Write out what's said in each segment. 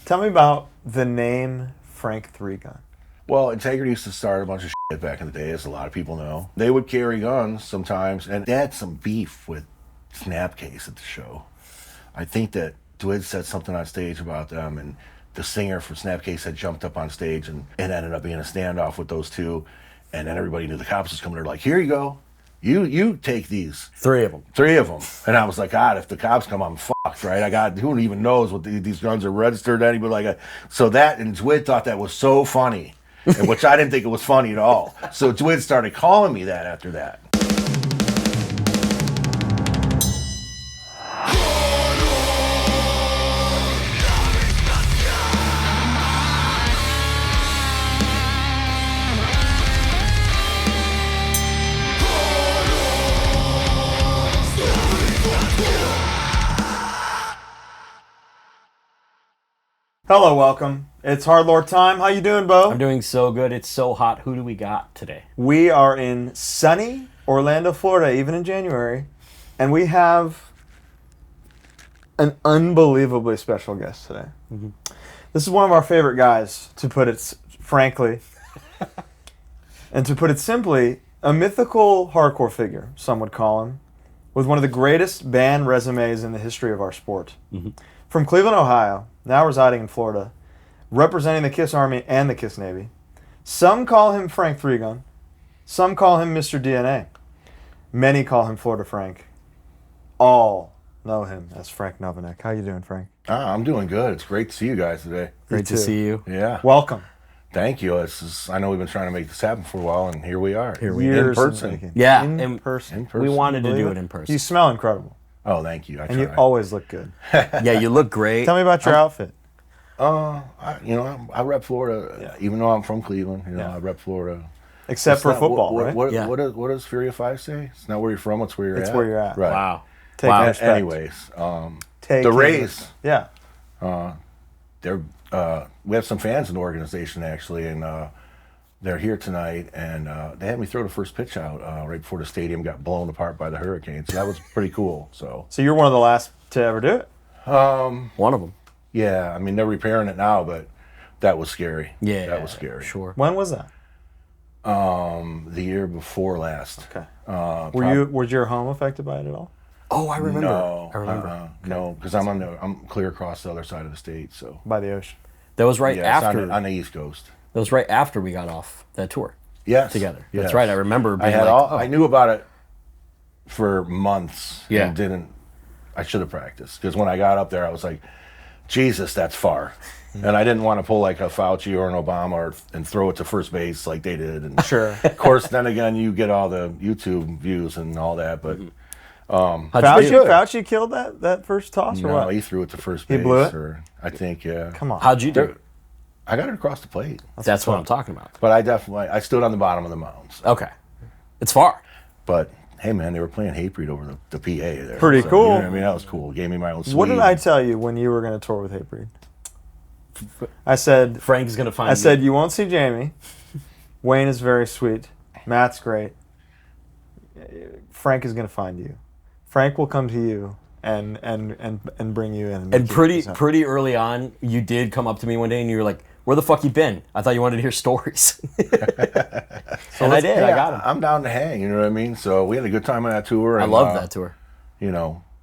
Tell me about the name Frank Three Gun. Well, Integrity used to start a bunch of shit back in the day, as a lot of people know. They would carry guns sometimes, and they had some beef with Snapcase at the show. I think that Dwid said something on stage about them, and the singer for Snapcase had jumped up on stage, and it ended up being a standoff with those two. And then everybody knew the cops was coming. They're like, here you go. You take these. Three of them. And I was like, God, if the cops come, I'm fucked, right? Who even knows what these guns are registered to anybody like that. So that, and Dwid thought that was so funny, and which I didn't think it was funny at all. So Dwid started calling me that after that. Hello, welcome. It's HardLore time. How you doing, Bo? I'm doing so good. It's so hot. Who do we got today? We are in sunny Orlando, Florida, even in January, and we have an unbelievably special guest today. Mm-hmm. This is one of our favorite guys, to put it frankly, and to put it simply, a mythical hardcore figure, some would call him, with one of the greatest band resumes in the history of our sport. Mm-hmm. From Cleveland, Ohio, now residing in Florida, representing the KISS Army and the KISS Navy. Some call him Frank Three Gun. Some call him Mr. DNA. Many call him Florida Frank. All know him as Frank Novinec. How you doing, Frank? I'm doing good. It's great to see you guys today. Great to see you. Yeah. Welcome. Thank you. I know we've been trying to make this happen for a while, and here we are. Years in person. Yeah, in person. We wanted to do it in person. You smell incredible. Oh, thank you. I and try. You always look good. Yeah, you look great. Tell me about your outfit. I rep Florida, even though I'm from Cleveland. I rep Florida. Except for football, right? What does Fury of 5 say? It's not where you're from, it's where you're at. It's where you're at. Right. Wow. Take respect. Anyways, the Rays. Yeah. We have some fans in the organization, actually, and they're here tonight, and they had me throw the first pitch out right before the stadium got blown apart by the hurricane. So that was pretty cool. So you're one of the last to ever do it? One of them. Yeah, I mean, they're repairing it now, but that was scary. Yeah, that was scary. Sure. When was that? The year before last. Okay. Was your home affected by it at all? Oh, I remember. No, I remember. Okay. No, because I'm clear across the other side of the state, so by the ocean. That was right after on the East Coast. That was right after we got off that tour. Yes, together. Yes. That's right. I remember. Being I knew about it for months. Yeah. And I should have practiced, because when I got up there, I was like, Jesus, that's far. And I didn't want to pull like a Fauci or an Obama and throw it to first base like they did. And sure. Of course, then again, you get all the YouTube views and all that. But Fauci killed that first toss, or what? No, he threw it to first base. He blew it? I think, yeah. Come on. How'd you do it? I got it across the plate. That's what I'm talking about. But I stood on the bottom of the mound. So. Okay. It's far. But hey, man, they were playing Hatebreed over the PA there. Pretty cool. You know what I mean, that was cool. Gave me my own suite. What did I tell you when you were going to tour with Hatebreed? I said Frank's going to find. I said you won't see Jamie. Wayne is very sweet. Matt's great. Frank is going to find you. Frank will come to you and bring you in. And pretty early on, you did come up to me one day and you were like, "Where the fuck you been? I thought you wanted to hear stories." And I did. Yeah, I got him. I'm down to hang. You know what I mean? So we had a good time on that tour. I love that tour.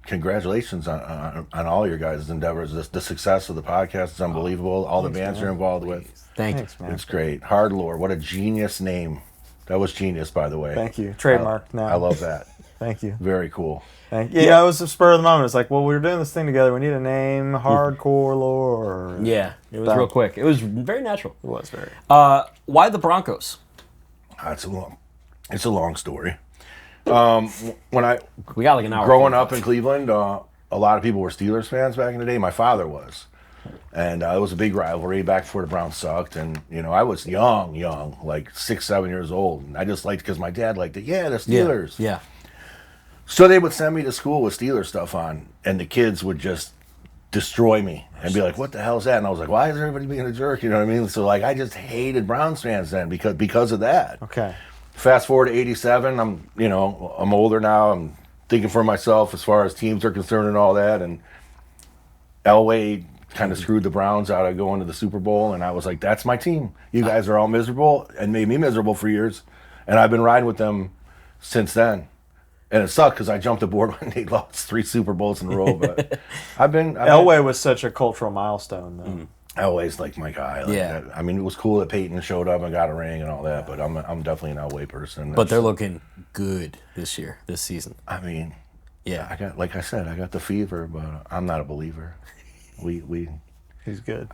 Congratulations on all your guys' endeavors. The success of the podcast is unbelievable. All the bands you're involved with. Thanks, man. It's great. HardLore, what a genius name. That was genius, by the way. Thank you. Trademarked now. I love that. Thank you. Very cool. Thank you. Yeah, it was a spur of the moment. It's like, well, we were doing this thing together. We need a name, Hardcore Lore. Yeah, it was real quick. It was very natural. It was very. Why the Broncos? It's a long story. When we got like an hour. Growing up in Cleveland, a lot of people were Steelers fans back in the day. My father was. And it was a big rivalry back before the Browns sucked. And, I was young, like 6, 7 years old. And I just liked, because my dad liked it. Yeah, the Steelers. Yeah. So they would send me to school with Steelers stuff on. And the kids would just destroy me and be like, what the hell is that? And I was like, why is everybody being a jerk? You know what I mean? So, I just hated Browns fans then because of that. Okay. Fast forward to 87, I'm older now. I'm thinking for myself as far as teams are concerned and all that. And Elway kind of screwed the Browns out of going to the Super Bowl, and I was like, that's my team. You guys are all miserable and made me miserable for years, and I've been riding with them since then. And it sucked because I jumped aboard when they lost 3 Super Bowls in a row. But Elway was such a cultural milestone, though. Elway's like my guy. Like Yeah. that. I mean, it was cool that Peyton showed up and got a ring and all that, but I'm definitely an Elway person. But they're looking good this season. I mean, Yeah. I got the fever, but I'm not a believer. He's good.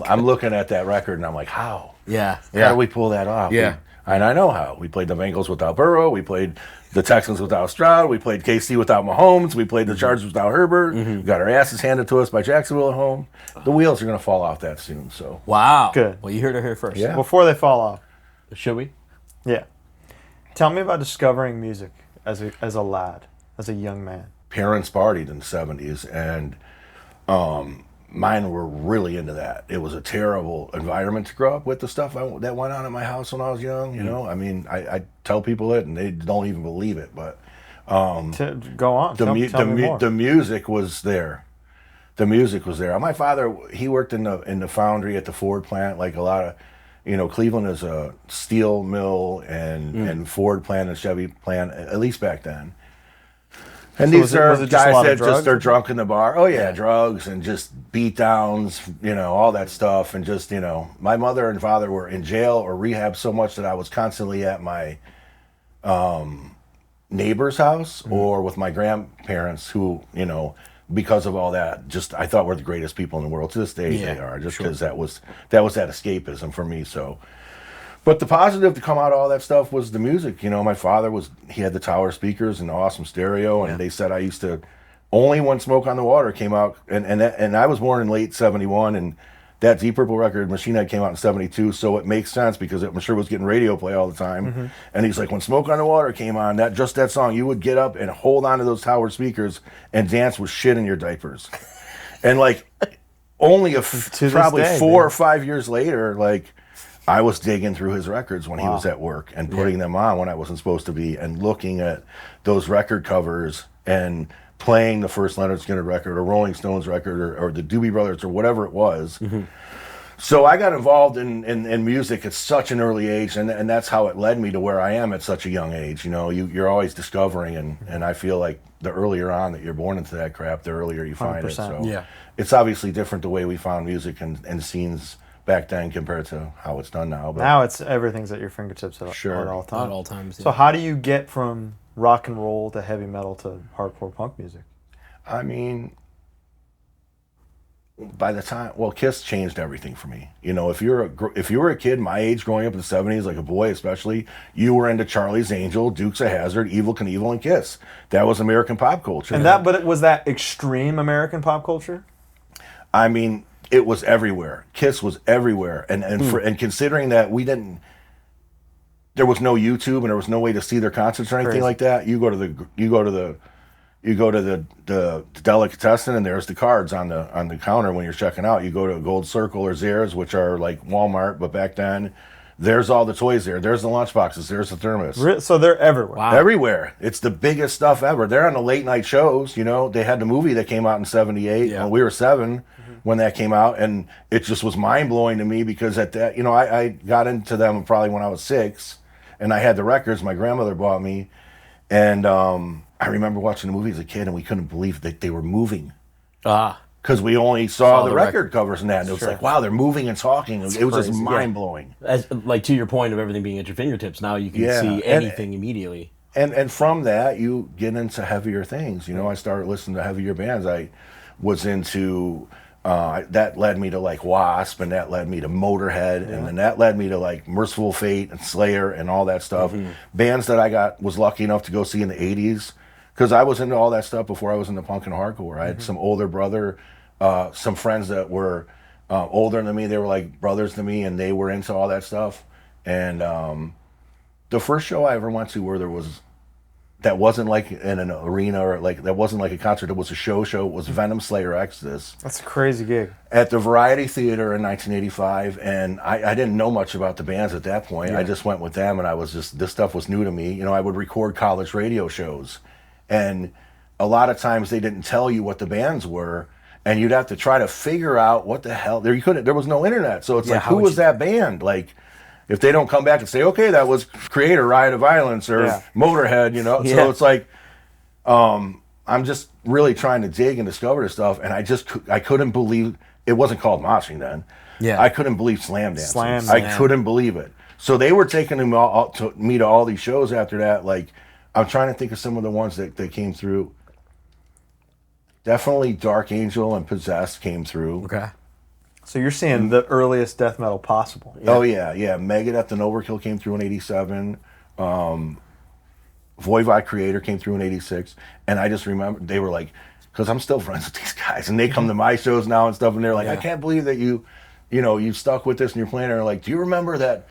I'm looking at that record and I'm like, how? Yeah. How do we pull that off? Yeah. And I know how. We played the Bengals without Burrow. We played the Texans without Stroud. We played KC without Mahomes. We played the Chargers without Herbert. We got our asses handed to us by Jacksonville at home. The wheels are going to fall off that soon. So Wow. Good. Well, you heard it here first. Yeah. Before they fall off. Should we? Yeah. Tell me about discovering music as a lad, as a young man. parents partied in the 70s, and mine were really into that. It was a terrible environment to grow up with, the stuff that went on at my house when I was young, you know? I mean, I tell people it, and they don't even believe it, but... Go on. Tell me more. The music was there. The music was there. My father, he worked in the foundry at the Ford plant, like a lot of... You know, Cleveland is a steel mill and Ford plant and Chevy plant, at least back then. And So these are was it just a guys lot of that drugs? just, they're drunk in the bar. Oh, yeah, drugs and just beat downs, you know, all that stuff. And just, you know, my mother and father were in jail or rehab so much that I was constantly at my neighbor's house or with my grandparents who, you know, because of all that, just I thought were the greatest people in the world. To this day, they are, just because that was that escapism for me. So, but the positive to come out of all that stuff was the music. You know, my father he had the Tower speakers and the awesome stereo, and they said I used to only when Smoke on the Water came out, and I was born in late '71, and that Deep Purple record, Machine Head, came out in '72, so it makes sense because I'm sure it was getting radio play all the time. And he's like, when Smoke on the Water came on, that song, you would get up and hold on to those Tower speakers and dance with shit in your diapers. And like, only probably day, 4 or 5 years later, like, I was digging through his records when he was at work and putting them on when I wasn't supposed to be, and looking at those record covers and playing the first Leonard Skinner record or Rolling Stones record or the Doobie Brothers or whatever it was. So I got involved in music at such an early age, and that's how it led me to where I am at such a young age. You know, you're always discovering, and I feel like the earlier on that you're born into that crap, the earlier you find it. 100%. So Yeah. it's obviously different the way we found music and scenes back then compared to how it's done now. But Now everything's at your fingertips at all times. At all times. So how do you get from rock and roll to heavy metal to hardcore punk music? I mean, by the time, Kiss changed everything for me. You know, if you were a kid my age growing up in the '70s, like a boy especially, you were into Charlie's Angel, Dukes of Hazzard, Evel Knievel, and Kiss. That was American pop culture. And was that extreme American pop culture? I mean, it was everywhere. Kiss was everywhere, and considering that there was no YouTube and there was no way to see their concerts or anything Crazy. like that. You go to the delicatessen, and there's the cards on the counter when you're checking out. You go to a Gold Circle or Zehrs, which are like Walmart, but back then, there's all the toys there. There's the lunchboxes. There's the thermos. So they're everywhere. Wow. Everywhere. It's the biggest stuff ever. They're on the late night shows. You know, they had the movie that came out in '78. Yeah. When we were 7 when that came out, and it just was mind blowing to me because at that, you know, I got into them probably when I was 6, and I had the records my grandmother bought me, and I remember watching the movie as a kid, and we couldn't believe that they were moving. Because we only saw the record covers and that. And it was like, wow, they're moving and talking. It was just crazy. mind-blowing. As, like, to your point of everything being at your fingertips, now you can see anything immediately. And from that, you get into heavier things. You know, I started listening to heavier bands. I was into... that led me to like Wasp, and that led me to Motorhead, and then that led me to like Merciful Fate and Slayer and all that stuff. Bands that I was lucky enough to go see in the '80s, because I was into all that stuff before I was into punk and hardcore. I had some older brother, some friends that were older than me. They were like brothers to me, and they were into all that stuff. And the first show I ever went to that wasn't like in an arena or like that wasn't like a concert, it was a show. It was Venom, Slayer, Exodus. That's a crazy gig. At the Variety Theater in 1985, and I didn't know much about the bands at that point. I just went with them, and this stuff was new to me. You know, I would record college radio shows, and a lot of times they didn't tell you what the bands were, and you'd have to try to figure out what the hell. There was no internet, so it's Yeah, like, how who would was you- that band? Like, if they don't come back and say, okay, that was Creator, Riot of Violence, or Yeah. Motorhead, you know. Yeah. So it's like, I'm just really trying to dig and discover this stuff, and I couldn't believe it wasn't called moshing then. Yeah. I couldn't believe slam dancing. Slam I dance. couldn't believe it. So they were taking me to all these shows after that. Like, I'm trying to think of some of the ones that came through. Definitely Dark Angel and Possessed came through. Okay. So you're seeing the earliest death metal possible. Oh yeah. Megadeth and Overkill came through in '87. Voivod Creator came through in '86, and I just remember they were like, because I'm still friends with these guys, and they come to my shows now and stuff, and they're like, I can't believe that you stuck with this and you're playing. And they're like, do you remember that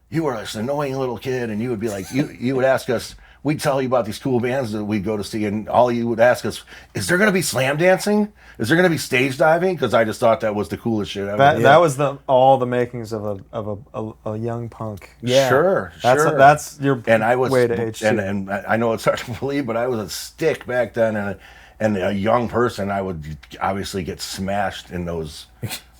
you were this annoying little kid, and you would be like, you would ask us, we'd tell you about these cool bands that we'd go to see, and all you would ask us, is there going to be slam dancing? Is there going to be stage diving? Because I just thought that was the coolest shit ever. That was all the makings of a young punk. Yeah. Sure. That's your And I was, way to age. and I know it's hard to believe, but I was a stick back then, and a young person. I would obviously get smashed in those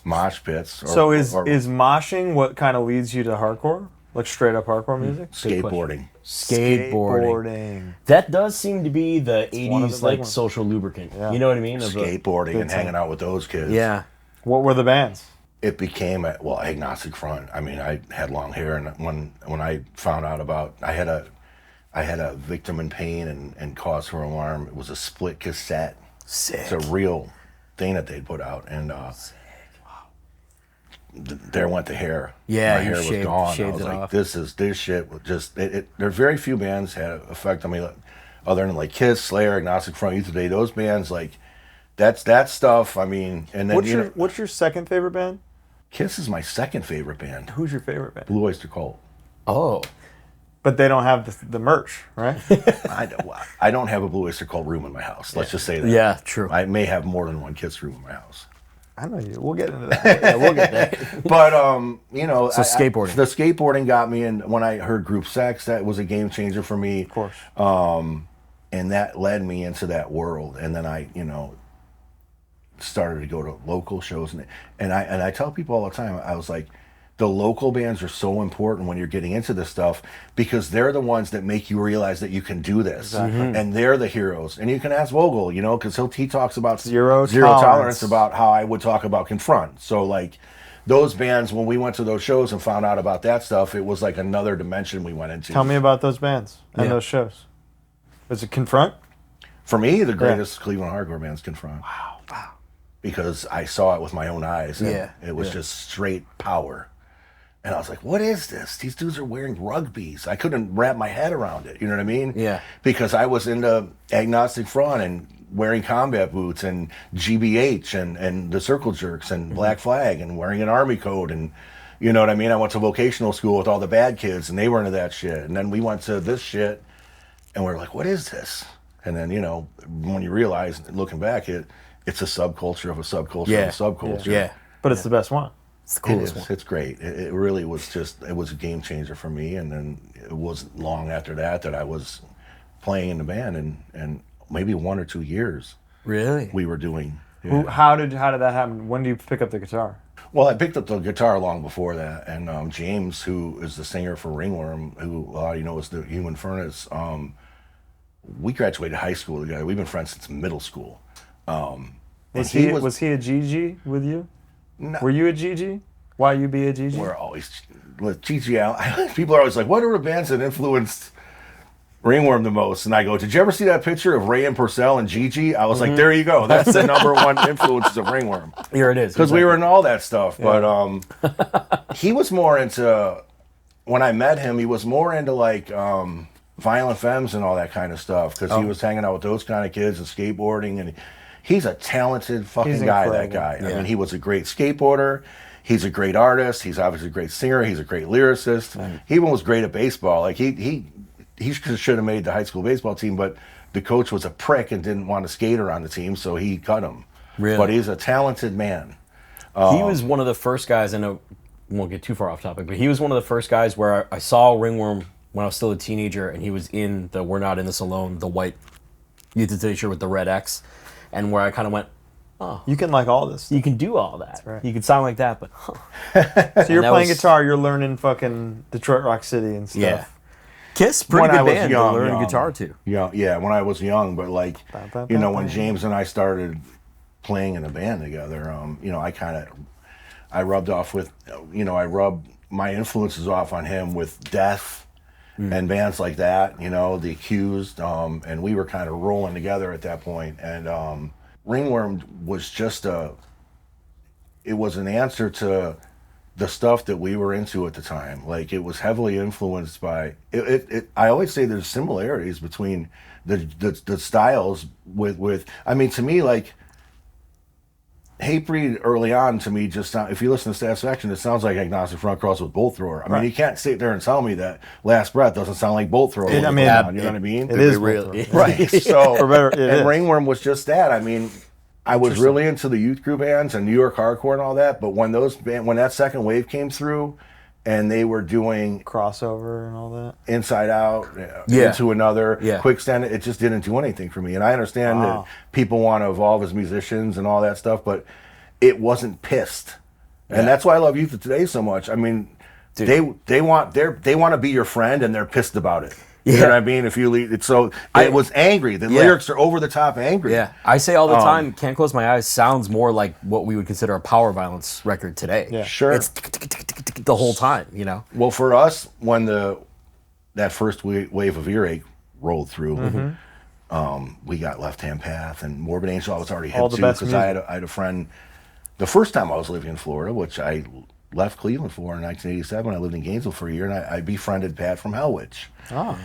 mosh pits. So is moshing what kind of leads you to hardcore, like straight up hardcore music? skateboarding? Skateboarding. That does seem to be the one of the 80s big like ones. social lubricant. Yeah. You know what I mean? Skateboarding and hanging out with those kids. Yeah. What were the bands? It became agnostic front. I mean, I had long hair, and when I found out about, I had a Victim in Pain and Cause for Alarm. It was a split cassette. Sick. It's a real thing that they put out, and there went the hair. Yeah, my you hair was shaved- gone. I shaved was it like, off. this shit was just. There are very few bands had an effect on me, other than like Kiss, Slayer, Agnostic Front, Youth Today. Those bands, like, that's that stuff. I mean, and then What's your second favorite band? Kiss is my second favorite band. Who's your favorite band? Blue Oyster Cult. Oh. But they don't have the merch, right? I don't have a Blue Oyster Cult room in my house. Let's just say that. Yeah, true. I may have more than one Kiss room in my house. I know you. We'll get into that. Yeah, we'll get there. But so skateboarding. The skateboarding got me, and when I heard Group Sex, that was a game changer for me. Of course. And that led me into that world. And then I, started to go to local shows, and I tell people all the time, I was like, the local bands are so important when you're getting into this stuff, because they're the ones that make you realize that you can do this. Exactly. And they're the heroes. And you can ask Vogel, because he talks about Zero tolerance, tolerance, about how I would talk about Confront. So like those bands, when we went to those shows and found out about that stuff, it was like another dimension we went into. Tell me about those bands and those shows. Is it Confront? For me, the greatest Cleveland hardcore band's Confront. Wow. Because I saw it with my own eyes. And Yeah. it was just straight power. And I was like, what is this? These dudes are wearing rugbies. I couldn't wrap my head around it. You know what I mean? Yeah. Because I was into Agnostic Front and wearing combat boots and GBH and the Circle Jerks and Black Flag and wearing an army coat. And you know what I mean? I went to vocational school with all the bad kids, and they were into that shit. And then we went to this shit, and we're like, what is this? And then, when you realize, looking back, it's a subculture of a subculture of a subculture. Yeah. But it's the best one. It's the coolest one. It's great. It really was it was a game changer for me. And then it wasn't long after that I was playing in the band, and maybe 1 or 2 years Really? we were doing. How did that happen? When do you pick up the guitar? Well, I picked up the guitar long before that, and James, who is the singer for Ringworm, who a lot of you know is the Human Furnace, we graduated high school together. We've been friends since middle school. Was he a GG with you? No. Were you a GG? Why you be a GG? We're always with Gigi Allen. People are always like, "What are the bands that influenced Ringworm the most?" And I go, "Did you ever see that picture of Ray and Purcell and Gigi?" I was like, "There you go. That's the number one influences of Ringworm." Here it is. Because we were in all that stuff. Yeah. But he was more into. When I met him, he was more into like Violent Femmes and all that kind of stuff. Because he was hanging out with those kind of kids and skateboarding, and he's a talented fucking guy. Incredible. That guy. Yeah. I mean, he was a great skateboarder. He's a great artist. He's obviously a great singer. He's a great lyricist. Right. He even was great at baseball. Like he should have made the high school baseball team, but the coach was a prick and didn't want a skater on the team, so he cut him. Really? But he's a talented man. He was one of the first guys, and I won't get too far off topic, but he was one of the first guys where I saw Ringworm when I was still a teenager, and he was in the We're Not In This Alone, the white Youth Today shirt with the red X, and where I kind of went, oh, You can like all this. you can do all that. right. You can sound like that, but So you're that playing was- guitar, you're learning fucking Detroit Rock City and stuff. yeah. Kiss, pretty When I good was band young, to learn young. guitar to. Yeah, when I was young, but like, Ba, ba, you know, ba, when ba. James and I started playing in a band together, you know, I rubbed off with, you know, I rubbed my influences off on him with Death and bands like that, you know, The Accused, and we were kind of rolling together at that point. And Ringworm was just it was an answer to the stuff that we were into at the time. Like, it was heavily influenced by I always say there's similarities between the styles with I mean, to me, like, Hatebreed early on, to me, just if you listen to Satisfaction, it sounds like Agnostic Front Cross with Bolt Thrower. I mean, you can't sit there and tell me that Last Breath doesn't sound like Bolt Thrower. I mean, you know what I mean? It is really- Bolt Thrower. Right. So, For better, it and is. Ringworm was just that. I mean, I was really into the youth crew bands and New York hardcore and all that, but when that second wave came through, and they were doing Crossover and all that. Inside Out, Yeah. Into Another, Yeah. Quicksand, it just didn't do anything for me. And I understand that people want to evolve as musicians and all that stuff, but it wasn't pissed. And that's why I love Youth of Today so much. I mean, Dude. they want to be your friend, and they're pissed about it. You Yeah. know what I mean? If you leave it, so it was angry. The lyrics are over the top angry. Yeah, I say all the time, Can't Close My Eyes sounds more like what we would consider a power violence record today. Yeah. Sure. It's the whole time, you know? Well, for us, when that first wave of earache rolled through, we got Left Hand Path and Morbid Angel. I was already All hip the to best because I had a friend. The first time I was living in Florida, which I left Cleveland for in 1987, I lived in Gainesville for a year, and I befriended Pat from Hellwitch. Oh.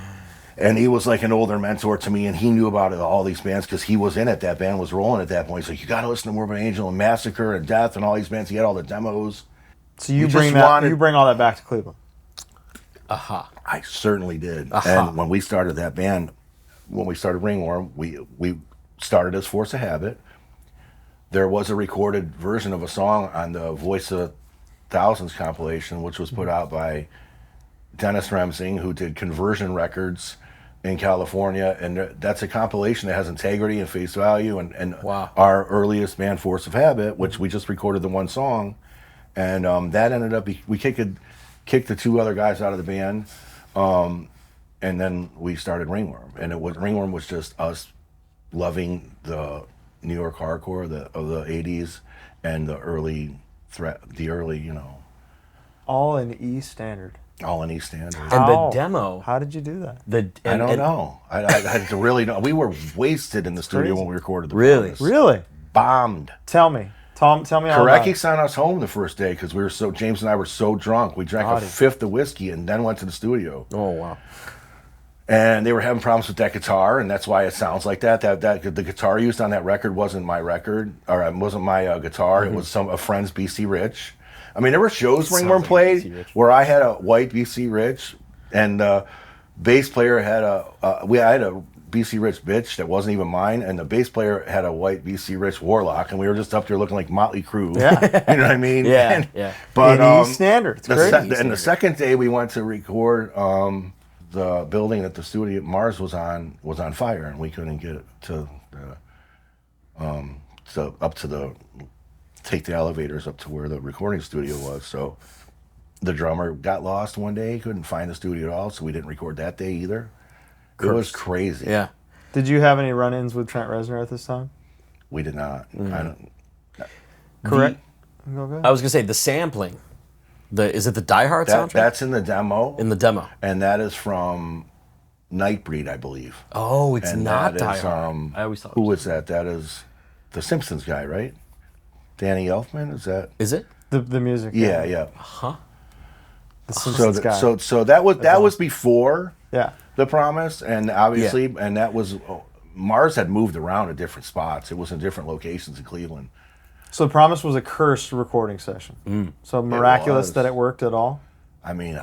And he was like an older mentor to me, and he knew about all these bands because he was in it. That band was rolling at that point. He's like, you got to listen to Morbid Angel and Massacre and Death and all these bands. He had all the demos. So you just bring you bring all that back to Cleveland. Aha. I certainly did. And when we started that band, when we started Ringworm, we started as Force of Habit. There was a recorded version of a song on the Voice of Thousands compilation, which was put out by Dennis Remsing, who did Conversion Records in California. And that's a compilation that has integrity and face value. And Wow. our earliest band, Force of Habit, which we just recorded the one song. And that ended up, we kicked the two other guys out of the band. And then we started Ringworm. And Ringworm was just us loving the New York hardcore of the 80s and the early, you know, All in E standard. all in East Standard. And How? the demo. How did you do that? I don't know. I had to really know. We were wasted in the studio crazy. when we recorded the Really? Promise. Really? Bombed. Tell me all about Karecki it. sent us home the first day because James and I were so drunk. We drank Naughty. a fifth of whiskey and then went to the studio. Oh, wow. And they were having problems with that guitar, and that's why it sounds like that. That the guitar used on that record wasn't my record, or it wasn't my guitar. It was a friend's BC Rich. I mean, there were shows Ringworm like played BC Rich. where I had a white BC Rich, and the bass player had I had a BC Rich bitch that wasn't even mine, and the bass player had a white BC Rich Warlock, and we were just up there looking like Motley Crue. Yeah. You know what I mean? Yeah, And- yeah. But In E standard. It's great. the second day we went to record, the building that the studio Mars was on fire, and we couldn't get it to take the elevators up to where the recording studio was. So the drummer got lost one day, couldn't find the studio at all, so we didn't record that day either. It was crazy. Yeah. Did you have any run-ins with Trent Reznor at this time? We did not. I don't. Correct. Go ahead. I was going to say the sampling. Is it the Die Hard soundtrack? That's in the demo, In the demo. and that is from Nightbreed, I believe. Oh, it's And not that Die is, Hard. I always thought it who was. was that? That is the Simpsons guy, right? Danny Elfman, is that? Is it? The music. Yeah. The So, Simpsons guy. so that was before yeah. The Promise, and obviously, and that was Mars had moved around to different spots. It was in different locations in Cleveland. So Promise was a cursed recording session. So miraculous was. that it worked at all. I mean,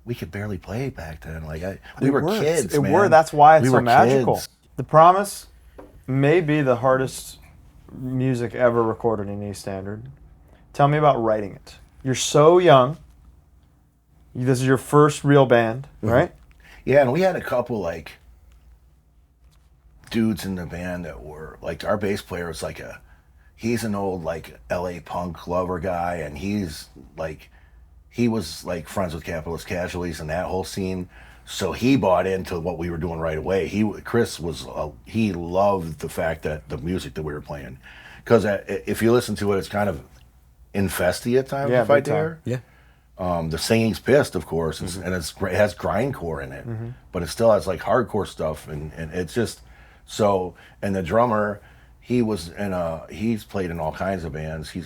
we could barely play back then. We were works. kids. It man. worked. That's why it's We so were magical. kids. The Promise may be the hardest music ever recorded in E standard. Tell me about writing it. You're so young. This is your first real band, right? Yeah, and we had a couple dudes in the band that were like our bass player was he's an old like LA punk lover guy, and he was like friends with Capitalist Casualties and that whole scene. So he bought into what we were doing right away. Chris he loved the fact that the music that we were playing, because if you listen to it, it's kind of infesty at times. If I dare. Yeah. The singing's pissed, of course, and it has grindcore in it, but it still has like hardcore stuff, and it's just so. And the drummer, he's played in all kinds of bands. He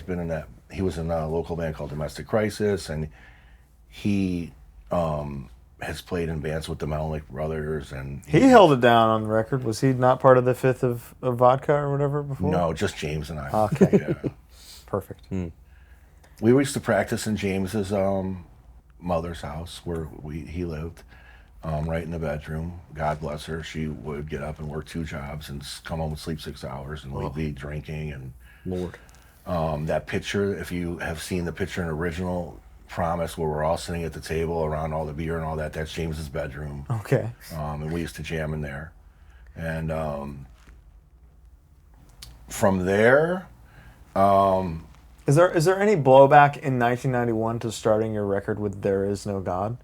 was in a local band called Domestic Crisis, and he has played in bands with the Melnick Brothers, and he held it down on the record. Was he not part of the Fifth of Vodka or whatever before? No, just James and I. Okay. Yeah. Perfect. We used to practice in James's mother's house where he lived, right in the bedroom. God bless her. She would get up and work 2 jobs and come home and sleep 6 hours, and we'd be drinking. And Lord. That picture, if you have seen the picture in Original Promise where we're all sitting at the table around all the beer and all that, that's James's bedroom. Okay. And we used to jam in there. And from there... Is there any blowback in 1991 to starting your record with "There Is No God"?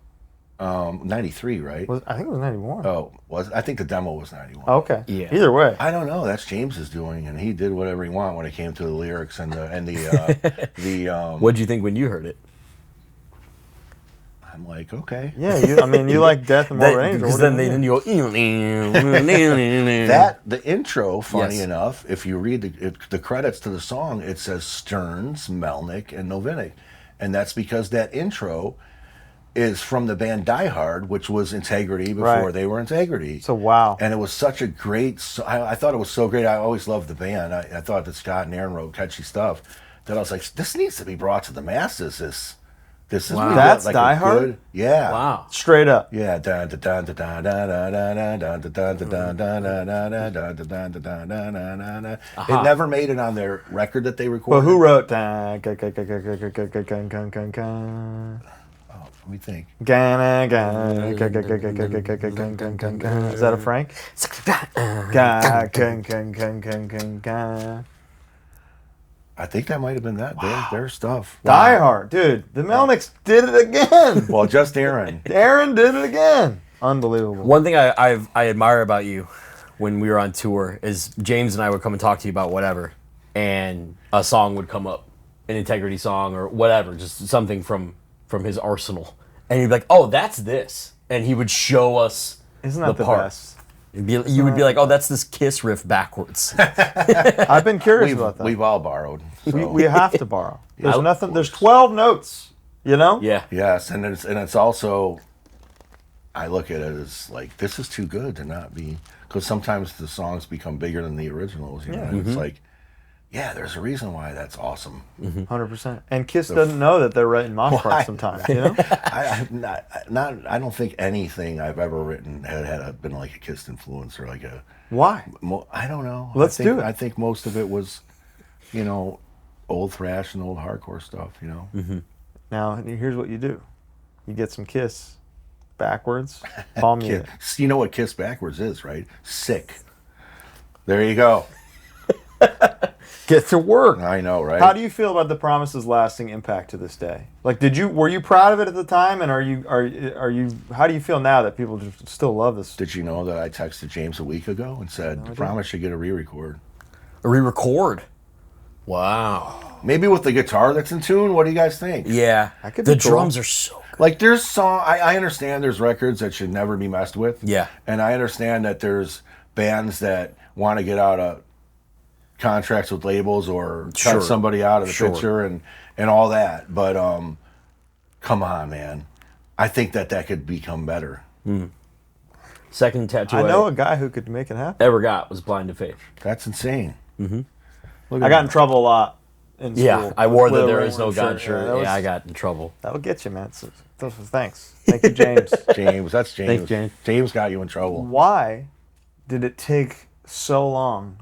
93, right? I think it was 91. Oh, I think the demo was 91. Okay. Yeah. Either way. I don't know. That's James's doing, and he did whatever he wanted when it came to the lyrics and the What'd you think when you heard it? I'm like, okay. Yeah, you like Death and Morbid Angel. Because then you go. The intro, funny Yes. enough, if you read the credits to the song, it says Stearns, Melnick, and Novinec, and that's because that intro is from the band Die Hard, which was Integrity before they were Integrity. So wow. And it was such a great. I thought it was so great. I always loved the band. I thought that Scott and Aaron wrote catchy stuff. That I was like, this needs to be brought to the masses. This is That's Die Hard? good, yeah. Wow. Straight up. Yeah. It never made it on their record that they recorded. But who wrote? Is Let me think. that a Frank? I think that might have been that. Their stuff. Die Hard, dude. The Melnicks did it again. Well, just Aaron. Aaron did it again. Unbelievable. One thing I admire about you when we were on tour is James and I would come and talk to you about whatever, and a song would come up, an Integrity song or whatever, just something from his arsenal, and he'd be like, "Oh, that's this," and he would show us. Isn't that the part. best? You would be like, "Oh, that's this Kiss riff backwards." I've been curious about that. We've all borrowed. So. We have to borrow. There's nothing. There's 12 notes. You know. Yeah. Yes, and it's also. I look at it as like, this is too good to not be, because sometimes the songs become bigger than the originals. You know, and it's like, yeah, there's a reason why that's awesome. 100%. And Kiss doesn't know that they're writing mosh parts sometimes. You know. I don't think anything I've ever written had been like a Kiss influence or like a. Why? I don't know. Let's do it. I think most of it was, old thrash and old hardcore stuff. Now here's what you do: you get some Kiss backwards, palm music. You know what Kiss backwards is, right? Sick. There you go. Get to work. I know, right? How do you feel about the Promise's lasting impact to this day? Like, were you proud of it at the time, and are you? How do you feel now that people just still love this? Did you know that I texted James a week ago and said, "The Promise should get a re-record." A re-record. Wow. Maybe with the guitar that's in tune. What do you guys think? Yeah. That could be The cool. drums are so good. Like there's I understand there's records that should never be messed with. Yeah. And I understand that there's bands that want to get out of contracts with labels or cut somebody out of the picture and all that. But come on, man. I think that could become better. Second tattoo I know a guy who could make it happen. ever got was Blind to Faith. That's insane. I got in trouble a lot in school. Yeah, I wore the With a There Is No Ringworm God shirt. that I was- got in trouble. That'll get you, man. So, thanks. Thank you, James. James, that's James. Thanks, James. James got you in trouble. Why did it take so long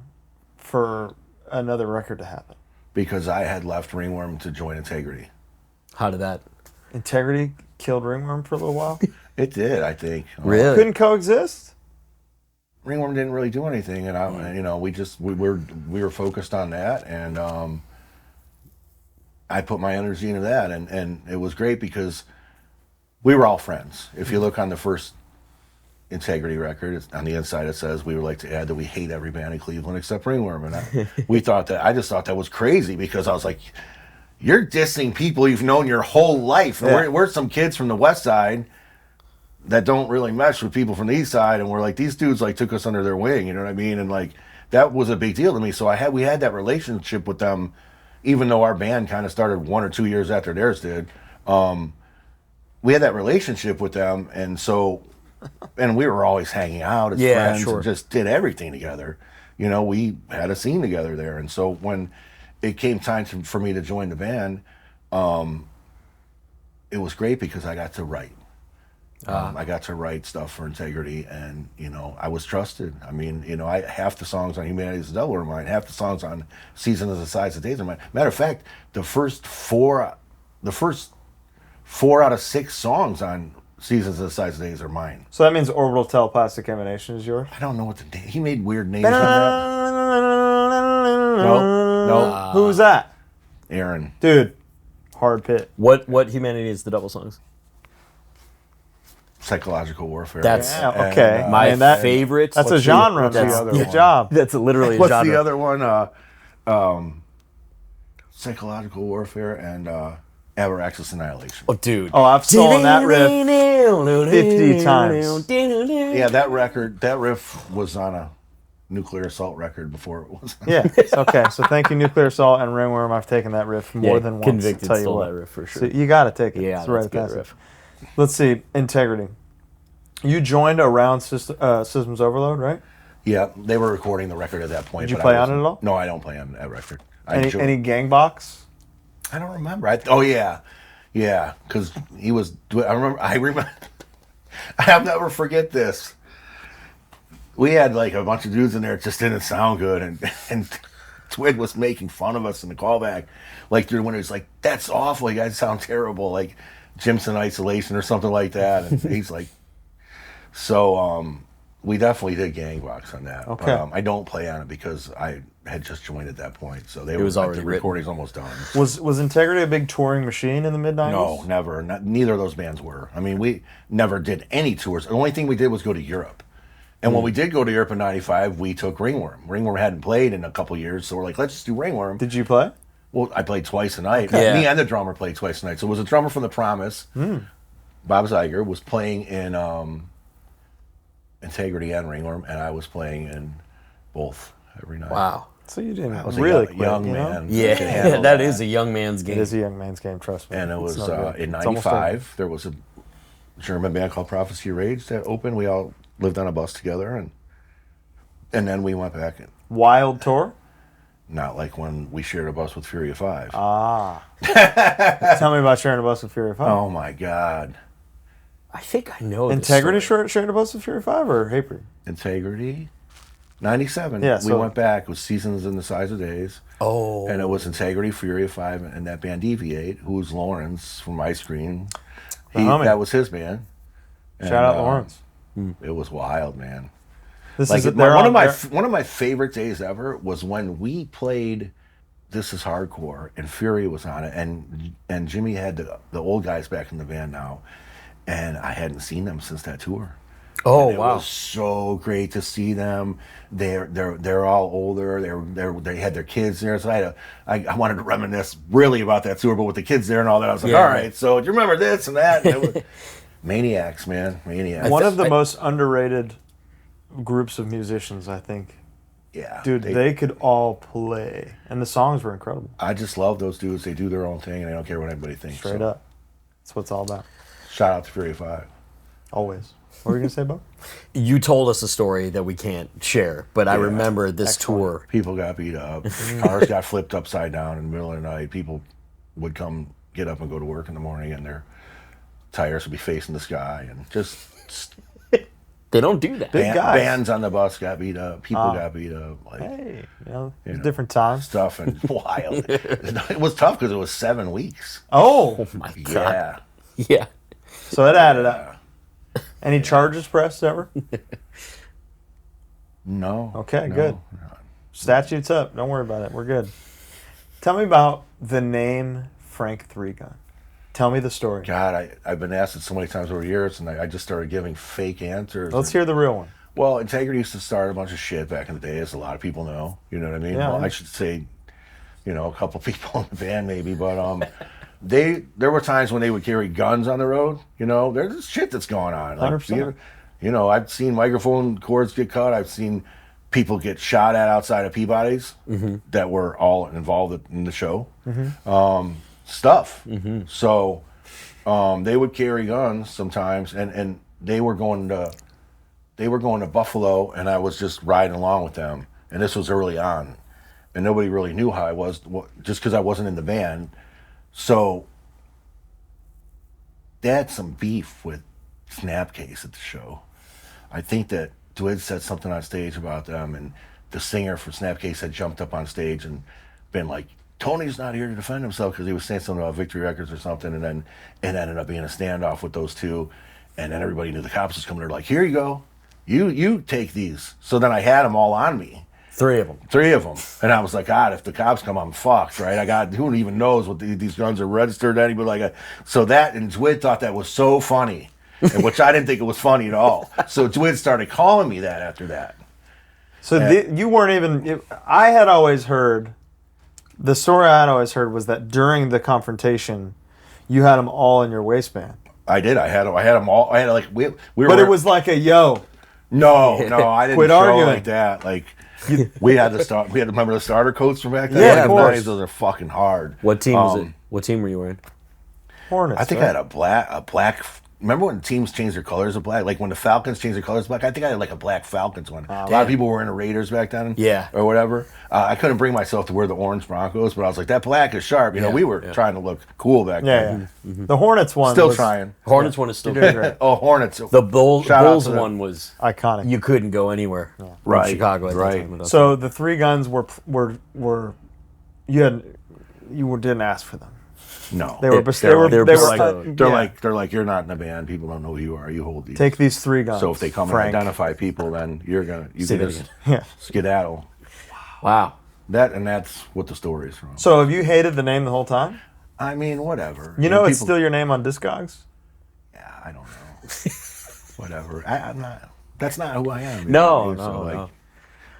for another record to happen? Because I had left Ringworm to join Integrity. How did that? Integrity killed Ringworm for a little while. It did, I think. Really? Couldn't coexist. Ringworm didn't really do anything, and we were focused on that, and I put my energy into that, and it was great because we were all friends. If you look on the first Integrity record, on the inside it says we would like to add that we hate every band in Cleveland except Ringworm, and I just thought that was crazy because I was like, you're dissing people you've known your whole life. Yeah. We're some kids from the West Side that don't really mesh with people from the East Side, and we're like, these dudes like took us under their wing, you know what I mean? And like that was a big deal to me. So we had that relationship with them, even though our band kind of started 1 or 2 years after theirs did. We had that relationship with them, and we were always hanging out as friends sure. and just did everything together. You know, we had a scene together there, and so when it came time for me to join the band, it was great because I got to write. I got to write stuff for Integrity, and I was trusted. I mean, half the songs on Humanity is the Devil are mine. Half the songs on Seasons of the Size of Days are mine. Matter of fact, the first four out of 6 songs on Seasons of the Size of Days are mine. So that means Orbital Teleplastic Emanation is yours? I don't know what the name. He made weird names on that. No. Who's that? Aaron. Dude, hard pit. What Humanity is the Devil songs? Psychological Warfare. That's Yeah, okay. And, my that- favorite. That's a genre. what's the other Good one? job. That's literally a What's genre. the other one? Psychological Warfare and Averaxis Annihilation. Oh, dude. Oh, I've stolen that riff 50 times. Yeah, that riff was on a Nuclear Assault record before it was. Yeah. Okay. So thank you, Nuclear Assault and Ringworm. I've taken that riff more than once. Convicted I'll tell you stole what. that riff for sure. So you got to take it. Yeah, it's a rite that's of a good passage. riff. Let's see. Integrity. You joined around Systems Overload, right? Yeah, they were recording the record at that point. Did you but play I on it at all? No, I don't play on that record. Any gang box? I don't remember. Yeah, because he was. I remember. I'll never forget this. We had like a bunch of dudes in there. It just didn't sound good, and Twig was making fun of us in the callback, like through when he was like, "That's awful. You guys sound terrible." Like Jimson Isolation or something like that. And he's like, so we definitely did Gangbox on that. Okay. But, I don't play on it because I had just joined at that point, so they was already the written. recording's almost done. Was Integrity a big touring machine in the mid-90s? No, never. Neither of those bands were. I mean, we never did any tours. The only thing we did was go to Europe. And when we did go to Europe in '95, we took Ringworm. Ringworm hadn't played in a couple years, so we're like, let's just do Ringworm. Did you play? Well, I played twice a night. Okay. Me and the drummer played twice a night. So it was a drummer from The Promise. Bob Zeiger was playing in Integrity and Ringworm, and I was playing in both every night. Wow. So you didn't I was really a quit, young you know? man. Yeah, could handle that is a young man's game. It is a young man's game, trust me. And it It's was not good. in It's almost over. '95. There was a German band called Prophecy Rage that opened. We all lived on a bus together, and then we went back. Wild tour? Not like when we shared a bus with Fury of Five. Tell me about sharing a bus with Fury 5. Oh my God! I think I know this Integrity story. sharing a bus with Fury 5 or Hatebreed? Integrity, '97. Yeah, we so- went back with Seasons in the Size of Days. Oh. And it was Integrity, Fury of Five, and that band Deviate, who's Lawrence from Ice Cream. homie. That was his band. Shout And, out Lawrence. It was wild, man. This Like is one they're of on- my they're- one of my favorite days ever was when we played This Is Hardcore and Fury was on it, and Jimmy had the old guys back in the band now, and I hadn't seen them since that tour. Oh, And it wow. was so great to see them. They're all older. They had their kids there, so I wanted to reminisce really about that tour, but with the kids there and all that, I was like, Yeah. all right, so do you remember this and that? And it was, maniacs, man, maniacs. one of the most underrated groups of musicians, I think. Yeah, Dude, they could all play. And the songs were incredible. I just love those dudes. They do their own thing, and they don't care what anybody thinks. Straight so. up. That's what it's all about. Shout out to Fury 5. Always. What were you going to say, Bo? You told us a story that we can't share, but I remember this tour. People got beat up. Cars got flipped upside down in the middle of the night. People would come get up and go to work in the morning, and their tires would be facing the sky. And just They don't do that. Big guys. bands on the bus got beat up. People got beat up. Like Hey, you know, you know, different times. stuff and wild. It was tough because it was 7 weeks. Oh, My God. Yeah. Yeah. so it added up. Any charges pressed ever? No. Okay, no, good. no. Statutes up. Don't worry about it. We're good. Tell me about the name Frank Three Gun. Tell me the story. God, I've been asked it so many times over the years, and I just started giving fake answers. Let's hear the real one. Well, Integrity used to start a bunch of shit back in the day, as a lot of people know. You know what I mean? Yeah, Well, yeah. I should say, a couple people in the band maybe, but there were times when they would carry guns on the road. There's shit that's going on. 100%. I've seen microphone cords get cut. I've seen people get shot at outside of Peabody's that were all involved in the show. Stuff. So they would carry guns sometimes, and they were going to Buffalo, and I was just riding along with them. And this was early on, and nobody really knew how I was, just because I wasn't in the band. So they had some beef with Snapcase at the show. I think that Dwid said something on stage about them, and the singer for Snapcase had jumped up on stage and been like, Tony's not here to defend himself, because he was saying something about Victory Records or something, and then it ended up being a standoff with those two, and then everybody knew the cops was coming. They're like, here you go, you take these. So then I had them all on me. Three of them. And I was like, God, if the cops come, I'm fucked, right? Who even knows what these guns are registered to anybody? So that, and Dwid thought that was so funny, and which I didn't think it was funny at all. So Dwid started calling me that after that. So you weren't even. I had always heard. The story I had always heard was that during the confrontation, you had them all in your waistband. I did. I had them all. I had we were. But it was like a yo. No, I didn't Quit show arguing. like that. Like we had to start. We had to remember the starter coats from back then. Yeah, of course. Nowadays, those are fucking hard. What team was it? What team were you wearing? Hornets. I think I had a black. Remember when teams changed their colors to black? Like when the Falcons changed their colors to black? I think I had like a black Falcons one. A lot of people were in the Raiders back then. Yeah. Or whatever. I couldn't bring myself to wear the orange Broncos, but I was like, that black is sharp. We were trying to look cool back then. Yeah. The Hornets one. Still was trying. Hornets one is still You're doing great. Oh, Hornets. The Bulls Shout out to them. one was Iconic. you couldn't go anywhere in Right, Chicago at right. that time. with us. So the three guns were you didn't ask for them. No. They were They're like, you're not in the band. People don't know who you are. You hold these. take these three guns. So if they come Frank. and identify people, then you can Say that just again. Yeah. skedaddle. Wow. That's what the story is from. So have you hated the name the whole time? I mean, whatever. You know it's people- still your name on Discogs? Yeah, I don't know. Whatever. I'm not. That's not who I am. No, no.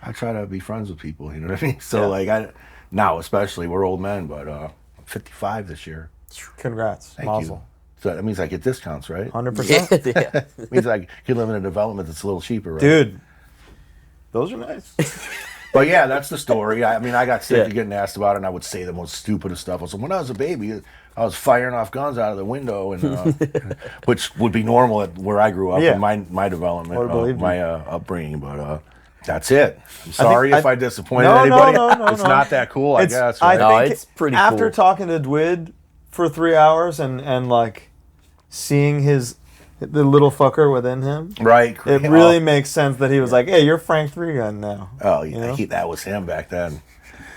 I try to be friends with people. You know what I mean? So now especially we're old men, but I'm 55 this year. Congrats. Thank Mazel. you. So that means I get discounts, right? 100%. Yeah. It means I can live in a development that's a little cheaper, right? Dude, those are nice. But yeah, that's the story. I mean, I got sick Yeah. of getting asked about it, and I would say the most stupidest stuff. I was like, when I was a baby, I was firing off guns out of the window, and which would be normal at where I grew up Yeah. in my development, I believe my upbringing. But that's it. I'm sorry if I disappointed No, anybody. no, It's not that cool, I guess. I Right? No, think it's pretty after cool. talking to Dwid for 3 hours and like seeing the little fucker within him, Right. it really makes sense that he was like, "Hey, you're Frank Three Gun now." Oh, yeah, You know? that was him back then.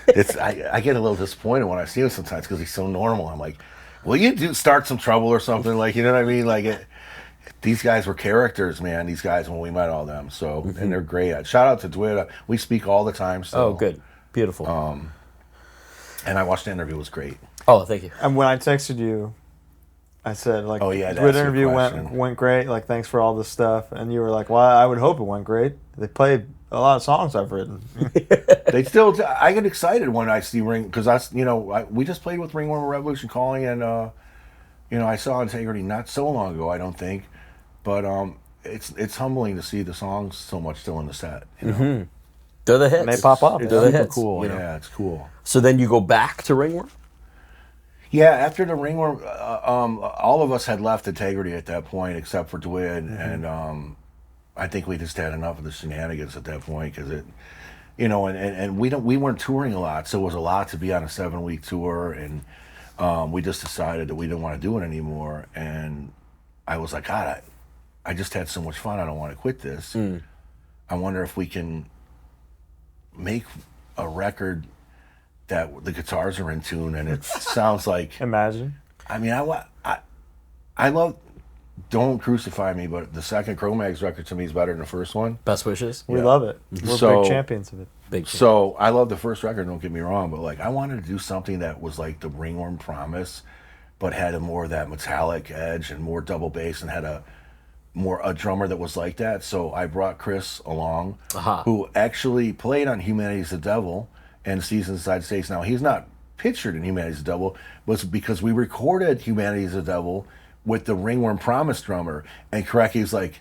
I get a little disappointed when I see him sometimes because he's so normal. I'm like, will you start some trouble or something? Like, you know what I mean? Like, these guys were characters, man. These guys when we met all them, so and they're great. Shout out to Dwid. We speak all the time. So, Oh, good. Beautiful. And I watched the interview. It was great. Oh, thank you. And when I texted you, I said, like, Oh, yeah, Dwid that's your interview question. went great. Like, thanks for all this stuff. And you were like, well, I would hope it went great. They played a lot of songs I've written. They still. I get excited when I see Ring because we just played with Ringworm Revolution Calling, and I saw Integrity not so long ago. I don't think, but it's humbling to see the songs so much still in the set. You know? They're the hits. And they pop up. They're Yeah. the Super hits. cool. you know? Yeah, it's cool. So then you go back to Ringworm? Yeah, after the Ringworm, all of us had left Integrity at that point, except for Dwid, and I think we just had enough of the shenanigans at that point because it, and we weren't touring a lot, so it was a lot to be on a 7-week tour, and we just decided that we didn't want to do it anymore, and I was like, God, I just had so much fun, I don't want to quit this. I wonder if we can make a record that the guitars are in tune and it sounds like. Imagine. I mean, I love don't crucify me, but the second Cro-Mags record to me is better than the first one. Best wishes. We love it. We're So- big champions of it. Big. So I love the first record, don't get me wrong, but like I wanted to do something that was like the Ringworm Promise, but had a more of that metallic edge and more double bass and had a drummer that was like that. So I brought Chris along, who actually played on Humanity's the Devil and Seasons Inside States. Now he's not pictured in Humanity's the Devil, but it's because we recorded Humanity's the Devil with the Ringworm Promise drummer, and Korecki's like,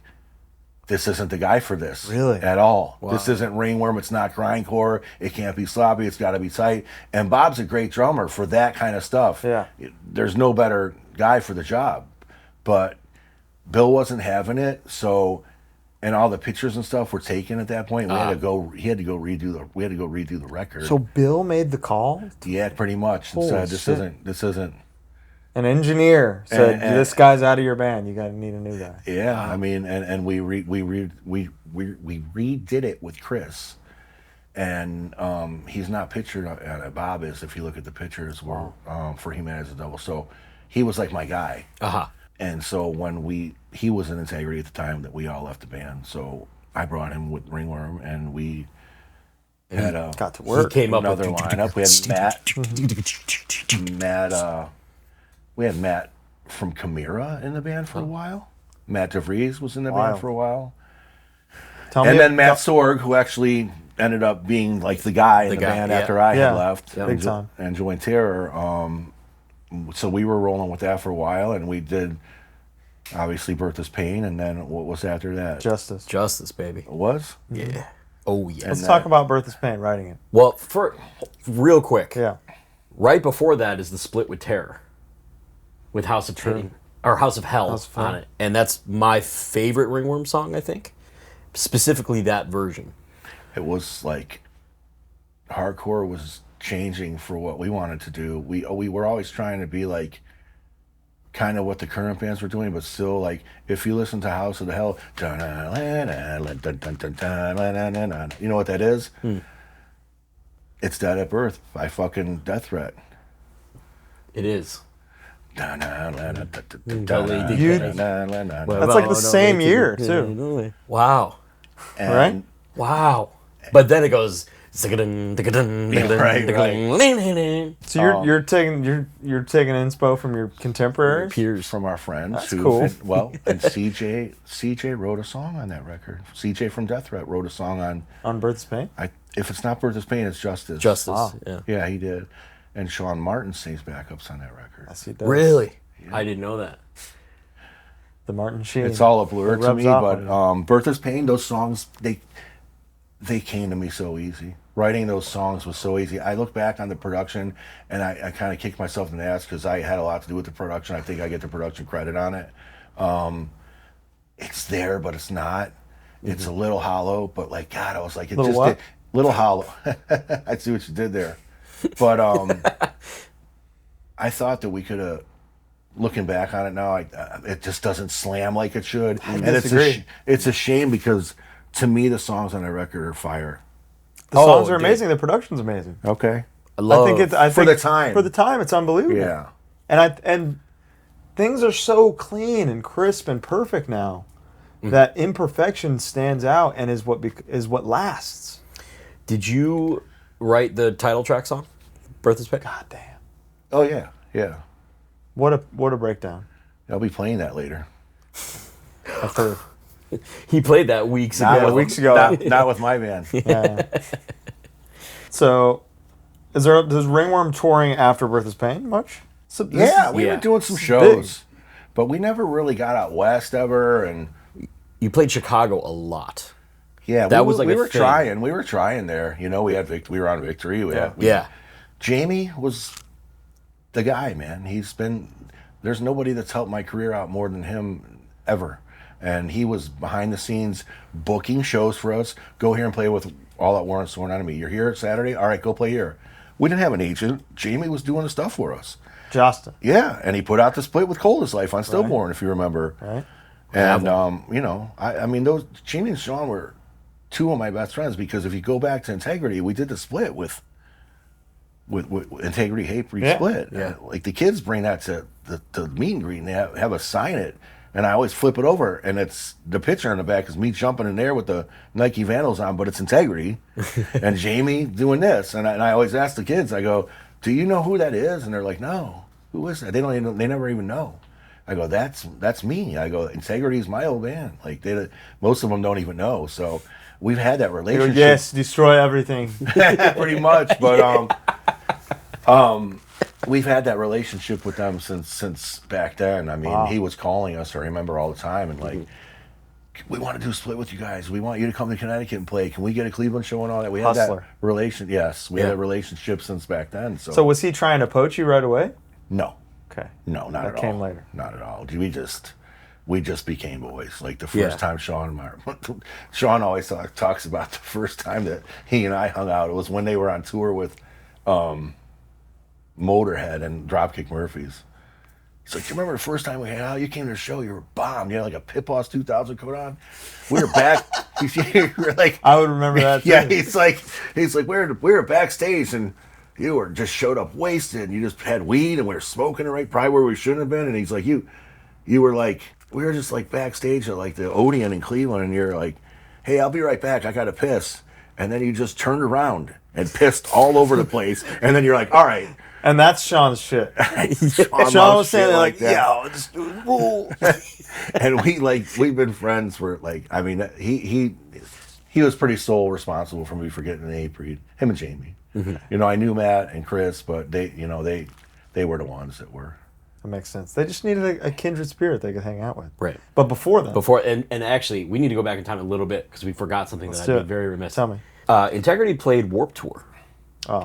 this isn't the guy for this. Really? At all. Wow. This isn't Ringworm, it's not grindcore, it can't be sloppy, it's gotta be tight. And Bob's a great drummer for that kind of stuff. Yeah. There's no better guy for the job. But Bill wasn't having it, so, and all the pictures and stuff were taken at that point. We had to go redo the record. So Bill made the call? Yeah, pretty much. And Holy said shit. this isn't An engineer said, And- this guy's out of your band. You got to need a new guy. Yeah, I mean, and we redid it with Chris, and he's not pictured. Bob is, if you look at the pictures, were for Humanity's the Devil. So he was like my guy. And so when he was in Integrity at the time that we all left the band. So I brought him with Ringworm, and we had Got to work. He came up another with lineup. We had Matt. We had Matt from Chimera in the band for a while. Matt DeVries was in the band for a while. And then Matt Sorg, who actually ended up being like the guy in the band after I had left big time. and joined Terror. So we were rolling with that for a while, and we did obviously Bertha's Pain, and then what was after that? Justice, baby. It was? Yeah. Oh, yeah. Let's talk about Bertha's Pain, writing it. Well, for real quick. Yeah. Right before that is the split with Terror, with House of Pain or House of Hell on it, and that's my favorite Ringworm song. I think, specifically that version. It was like hardcore was changing for what we wanted to do. We were always trying to be like kind of what the current bands were doing, but still like if you listen to House of the Hell, you know what that is? It's Dead at Birth by fucking Death Threat. It is. That's like the same year, too. Wow. And, Right? Wow. But then it goes. right. So you're taking inspo from your contemporaries? Peers. from our friends. That's who, cool. And CJ wrote a song on that record. CJ from Death Threat wrote a song On Bertha's Pain? if it's not Bertha's Pain, it's Justice. Justice. Wow. Yeah. Yeah, he did. And Sean Martin sings backups on that record. Yes, he does. Really? I didn't know that. The Martin Sheen. It's all a blur It to rubs me, off but on Bertha's Pain, those songs, they came to me so easy. Writing those songs was so easy. I look back on the production, and I kind of kicked myself in the ass because I had a lot to do with the production. I think I get the production credit on it. It's there, but it's not. It's a little hollow, but like, God, I was like, little hollow. I see what you did there. But I thought that we could have, looking back on it now, it just doesn't slam like it should. And it's a shame because to me the songs on that record are fire. The songs are amazing. The production's amazing. Okay. I think for the time. For the time, it's unbelievable. Yeah. And things are so clean and crisp and perfect now that imperfection stands out and is what lasts. Did you write the title track song, Bertha's Pain? God damn. Oh yeah, yeah. What a breakdown. I'll be playing that later. After He played that weeks ago. weeks ago. Not with my band. So, does Ringworm touring after Bertha's Pain much? So We were doing some shows, but we never really got out west ever. And You played Chicago a lot. yeah, That was like we a were thing. trying. We were trying there. You know, we were on Victory. Jamie was the guy, man. There's nobody that's helped my career out more than him ever. And he was behind the scenes booking shows for us. Go here and play with All Out War and Sworn Enemy. You're here Saturday? All right, go play here. We didn't have an agent. Jamie was doing the stuff for us. Justin. Yeah, and he put out the split with Coldest Life on Stillborn, if you remember. Right. And, I mean, those Jamie and Sean were two of my best friends because if you go back to Integrity, we did the split with Integrity Hatebreed split. Yeah. Like the kids bring that to the meet and greet and they have us sign it. And I always flip it over, and it's the picture in the back is me jumping in there with the Nike Vandals on, but it's Integrity, and Jamie doing this. And I always ask the kids, I go, "Do you know who that is?" And they're like, "No, who is that?" They never even know. I go, "That's me." I go, "Integrity is my old band." Like most of them don't even know. So we've had that You go, relationship. yes, destroy everything. Pretty much, but we've had that relationship with them since back then. I mean, Wow. he was calling us, I remember all the time, and like, we want to do a split with you guys. We want you to come to Connecticut and play. Can we get a Cleveland show and all that? We had Hustler. that relation. Yes, we had a relationship since back then. So, So was he trying to poach you right away? no, Okay. no, not That at all. came later. Not at all. We just became boys. Like the first Yeah. time Sean always talks about the first time that he and I hung out. It was when they were on tour with Motorhead and Dropkick Murphys. He's like, "Do you remember the first time we hung out? You came to the show, you were bombed. You had like a Pit Boss 2000 coat on. We were back." You were like, I would remember that too. yeah, he's like, we were backstage and you were just showed up wasted and you just had weed and we were smoking it right probably where we shouldn't have been. And he's like, you were like, we were just like backstage at like the Odeon in Cleveland and you're like, "Hey, I'll be right back. I got to piss." And then you just turned around and pissed all over the place. And then you're like, "All right." And that's Sean's shit. Sean was saying like, "Yo, this dude rule." And we've been friends for like, I mean, he was pretty sole responsible for me for getting the Hatebreed. Him and Jamie. Mm-hmm. You know, I knew Matt and Chris, but they were the ones that were. That makes sense. They just needed a kindred spirit they could hang out with. Right. But before then, And actually, we need to go back in time a little bit because we forgot something Let's that do I'd be it. very remiss. Tell me. Integrity played Warped Tour.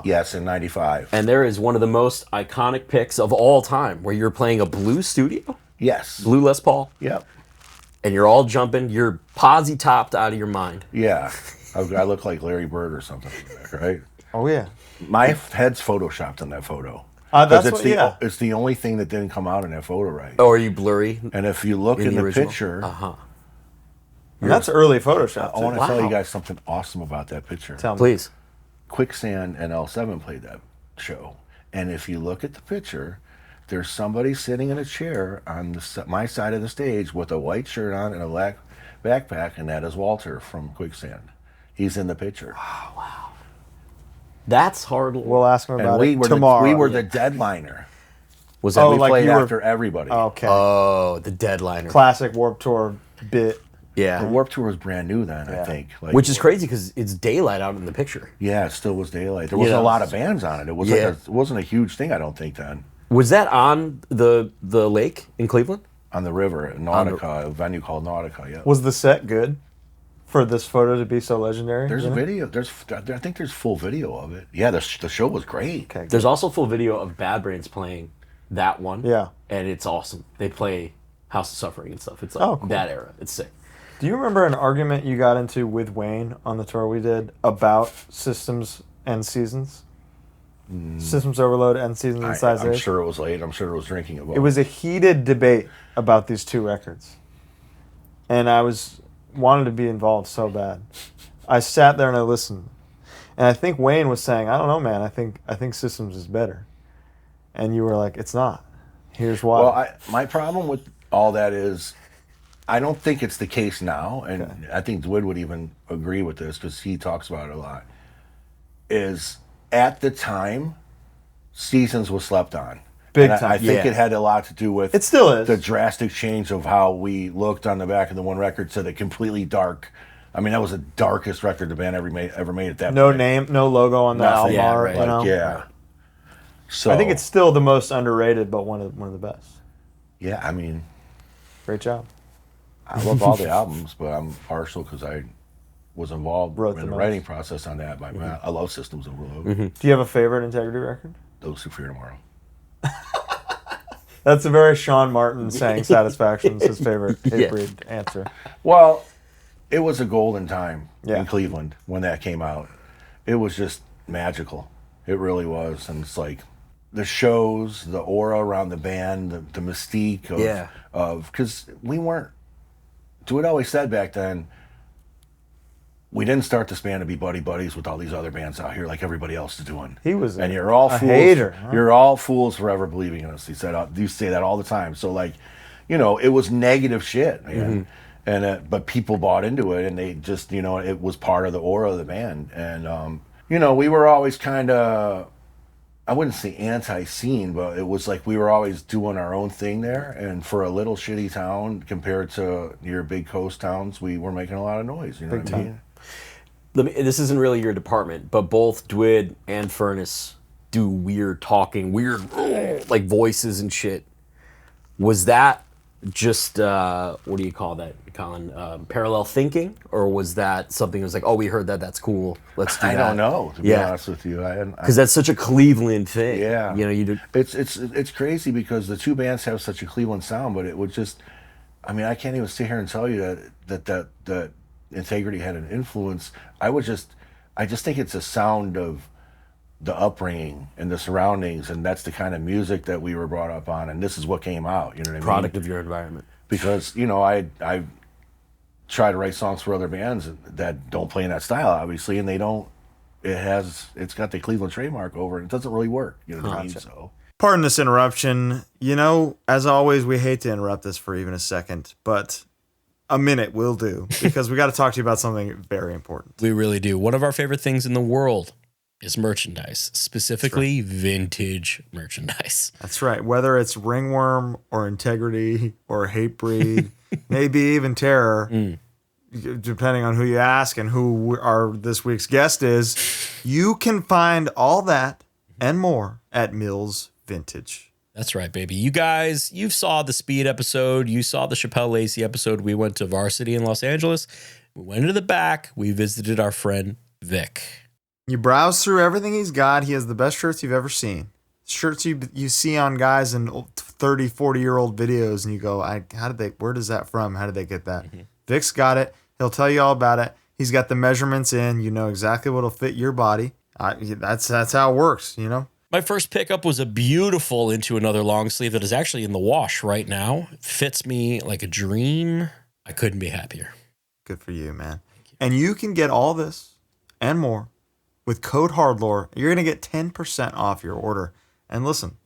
Yes, in '95. And there is one of the most iconic pics of all time where you're playing a blue studio, Yes. blue Les Paul, Yep. and you're all jumping. You're posy topped out of your mind. Yeah. I look like Larry Bird or something, right? Oh yeah. My head's photoshopped in that photo. That's 'Cause what. Yeah. it's the only thing that didn't come out in that photo right. Oh, are you blurry? And if you look in the the original? picture, And that's early Photoshop. I want to Wow. tell you guys something awesome about that picture. Tell me. Please. Quicksand and L7 played that show. And if you look at the picture, there's somebody sitting in a chair on my side of the stage with a white shirt on and a black backpack, and that is Walter from Quicksand. He's in the picture. That's hard. We'll ask him And about we it were tomorrow. we were the deadliner. Was that Oh, We like played you were- after everybody. Okay. the deadliner? Classic Warped Tour bit. Yeah. The Warped Tour was brand new then, I Yeah. think. Like, Which is crazy because it's daylight out in the picture. Yeah, it still was daylight. There wasn't Yeah. a lot of bands on it. It was Yeah. it wasn't a huge thing, I don't think, then. Was that on the lake in Cleveland? On the river at Nautica, a venue called Nautica. Yeah. Was the set good for this photo to be so legendary? There's you a know? video. I think there's full video of it. Yeah, the show was great. Okay. There's also full video of Bad Brains playing that one. Yeah. And it's awesome. They play House of Suffering and stuff. It's like Oh, cool. that era. It's sick. Do you remember an argument you got into with Wayne on the tour we did about Systems and Seasons? Systems Overload and Seasons and Size I'm Age? sure it was late. I'm sure it was drinking about. It was a heated debate about these two records. And I wanted to be involved so bad. I sat there and I listened. And I think Wayne was saying, "I don't know, man. I think Systems is better." And you were like, "It's not. Here's why." Well, my problem with all that is, I don't think it's the case now, and I think Dwid would even agree with this because he talks about it a lot. Is at the time, Seasons was slept on. Big And time. I think Yeah. it had a lot to do with It still is. the drastic change of how we looked on the back of the one record to the completely dark. I mean, that was the darkest record the band ever made at that No point. name, no logo on the Nothing. album Yeah, art. right. You know? Yeah. So I think it's still the most underrated, but one of the best. yeah. I mean, Great job. I love all the albums, but I'm partial because I was involved Wrote in the the most. writing process on that. I love Systems Overload. Do you have a favorite Integrity record? Those Who Fear Tomorrow. That's a very Sean Martin saying Satisfaction's his favorite Hatebreed answer. Well, it was a golden time Yeah. in Cleveland when that came out. It was just magical. It really was. And it's like the shows, the aura around the band, the mystique of because we weren't, Dwight always said back then, we didn't start this band to be buddies with all these other bands out here like everybody else is doing. He was and you're all a fools. hater, huh? You're all fools forever believing in us. He said, you say that all the time. So like, you know, it was negative shit, man. And but people bought into it, and they just, you know, it was part of the aura of the band. And you know, we were always kind of, I wouldn't say anti-scene, but it was like we were always doing our own thing there. And for a little shitty town compared to your big coast towns, we were making a lot of noise. You know what I mean? This isn't really your department, but both Dwid and Furnace do weird talking, weird like voices and shit. Was that just what do you call that, Colin? Parallel thinking, or was that something that was like, oh, we heard that, that's cool, let's do that? I don't know, to be honest with you. Because that's such a Cleveland thing. Yeah, you know, you do. It's crazy because the two bands have such a Cleveland sound, but it would just, I mean, I can't even sit here and tell you that Integrity had an influence. I just think it's a sound of the upbringing and the surroundings, and that's the kind of music that we were brought up on, and this is what came out. You know what I mean? Product of your environment. Because, you know, I try to write songs for other bands that don't play in that style, obviously, and they don't. It's got the Cleveland trademark over it. It doesn't really work. You know what I mean? So. Pardon this interruption. You know, as always, we hate to interrupt this for even a second, but a minute will do, because we got to talk to you about something very important. We really do. One of our favorite things in the world is merchandise, specifically vintage merchandise. That's right. Whether it's Ringworm or Integrity or Hatebreed, maybe even Terror, depending on who you ask and who this week's guest is, you can find all that and more at Mills Vintage. That's right, baby. You guys, you saw the Speed episode. You saw the Chappelle Lacey episode. We went to Varsity in Los Angeles. We went into the back. We visited our friend Vic. You browse through everything he's got. He has the best shirts you've ever seen. Shirts you see on guys in 30, 40-year-old videos, and you go, where does that from? How did they get that? Vic's got it. He'll tell you all about it. He's got the measurements in. You know exactly what'll fit your body. That's how it works, you know? My first pickup was a beautiful Into Another long sleeve that is actually in the wash right now. It fits me like a dream. I couldn't be happier. Good for you, man. And you can get all this and more with code HardLore. You're going to get 10% off your order. And listen,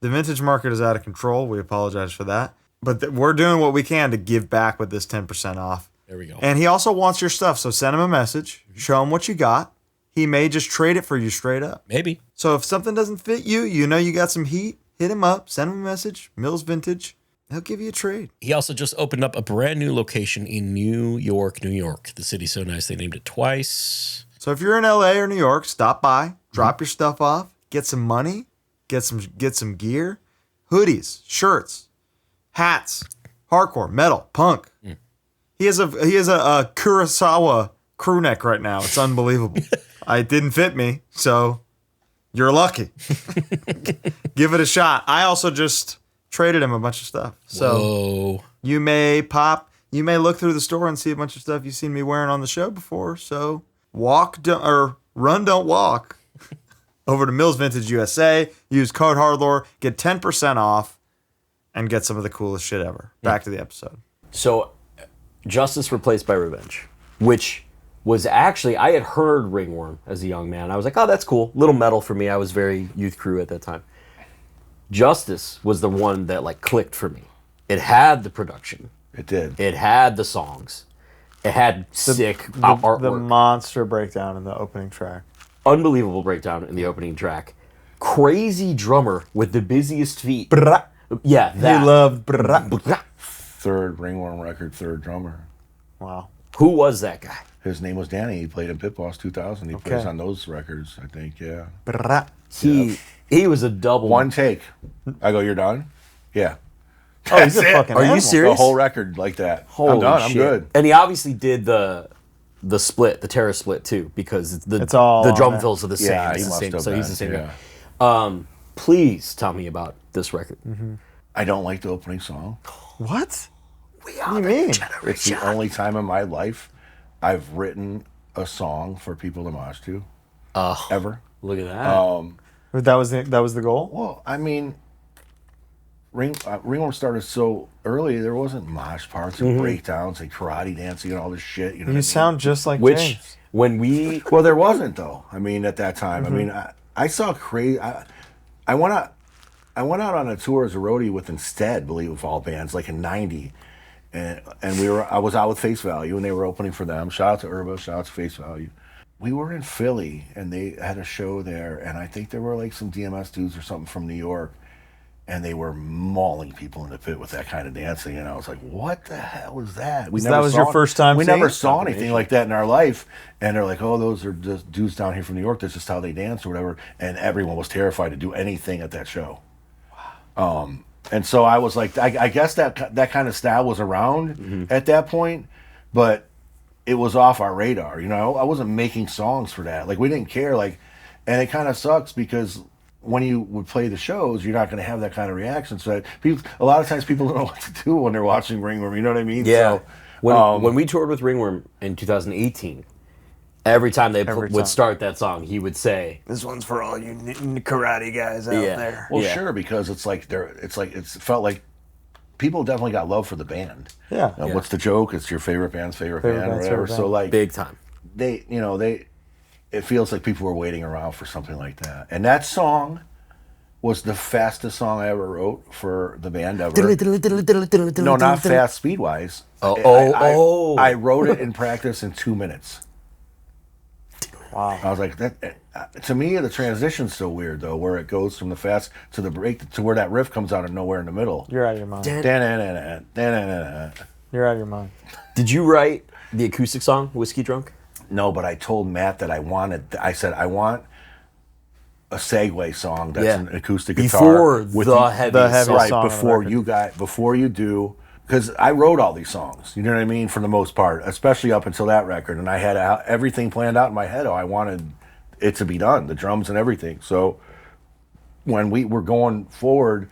the vintage market is out of control. We apologize for that. But we're doing what we can to give back with this 10% off. There we go. And he also wants your stuff, so send him a message. Show him what you got. He may just trade it for you straight up. Maybe. So if something doesn't fit you, you know you got some heat, hit him up, send him a message, Mills Vintage. He'll give you a trade. He also just opened up a brand new location in New York, New York. The city's so nice they named it twice. So if you're in LA or New York, stop by, drop your stuff off, get some money, get some gear, hoodies, shirts, hats, hardcore, metal, punk. He has a Kurosawa crew neck right now. It's unbelievable. It didn't fit me, so you're lucky. Give it a shot. I also just traded him a bunch of stuff. So you may look through the store and see a bunch of stuff you've seen me wearing on the show before. So run, don't walk. Over to Mills Vintage USA. Use code HardLore. Get 10% off and get some of the coolest shit ever. Back to the episode. So, Justice replaced by Revenge, which was actually, I had heard Ringworm as a young man. I was like, oh, that's cool. Little metal for me. I was very youth crew at that time. Justice was the one that like clicked for me. It had the production. It did. It had the songs. It had sick artwork. The monster breakdown in the opening track. Unbelievable breakdown in the opening track. Crazy drummer with the busiest feet. Brah. Yeah, that. He loved brah. Third Ringworm record, third drummer. Wow. Who was that guy? His name was Danny. He played in Pit Boss 2000. He plays on those records, I think, yeah. Brah. He was a double. One take. I go, you're done? Yeah. Oh, he's a fucking Are you animal. serious? The whole record like that. Holy I'm done. shit. I'm good. And he obviously did the split, the Terror split too, because It's all the on drum it. fills are the same. Yeah, It's he the must same, have so he's the been, same guy. Please tell me about this record. I don't like the opening song. What? What do you mean? It's the only time in my life I've written a song for people to mosh to. Ever. Look at that. That was the goal? Well, I mean, Ringworm started so early, there wasn't mosh parts and breakdowns and karate dancing and all this shit. You know, You sound just like Which James. when we well, there wasn't though. I mean, at that time, I mean, I saw crazy. I I went out on a tour as a roadie with Instead, believe it, of all bands, like in '90, and I was out with Face Value, and they were opening for them. Shout out to Urba, shout out to Face Value. We were in Philly, and they had a show there, and I think there were like some DMS dudes or something from New York, and they were mauling people in the pit with that kind of dancing, and I was like, "What the hell was that?" That was your first time We seeing never it? saw anything like that in our life, and they're like, "Oh, those are just dudes down here from New York. That's just how they dance or whatever." And everyone was terrified to do anything at that show. And so I was like, I guess that kind of style was around at that point, but it was off our radar. I wasn't making songs for that. Like, we didn't care. Like, and it kind of sucks because when you would play the shows, you're not going to have that kind of reaction. So a lot of times people don't know what to do when they're watching Ringworm. You know what I mean? Yeah. So, When we toured with Ringworm in 2018, every time they Every time. would start that song, he would say, This one's for all you karate guys out Yeah. there. well, Yeah. sure, because it felt like people definitely got love for the band. Yeah. What's the joke? It's your favorite band's favorite band, or band's whatever. favorite So band. like big time. it feels like people were waiting around for something like that. And that song was the fastest song I ever wrote for the band ever. No, not fast speed wise. I wrote it in practice in 2 minutes. Wow. I was like, that. To me, the transition's so weird though, where it goes from the fast to the break to where that riff comes out of nowhere in the middle. You're out of your mind. Da-na-na-na, You're out of your mind. Did you write the acoustic song, Whiskey Drunk? No, but I told Matt that I said I want a segue song that's an acoustic guitar Before with the heavy heavy song. right song on the before you do, because I wrote all these songs, you know what I mean, for the most part, especially up until that record, and I had everything planned out in my head how I wanted it to be done, the drums and everything. So when we were going forward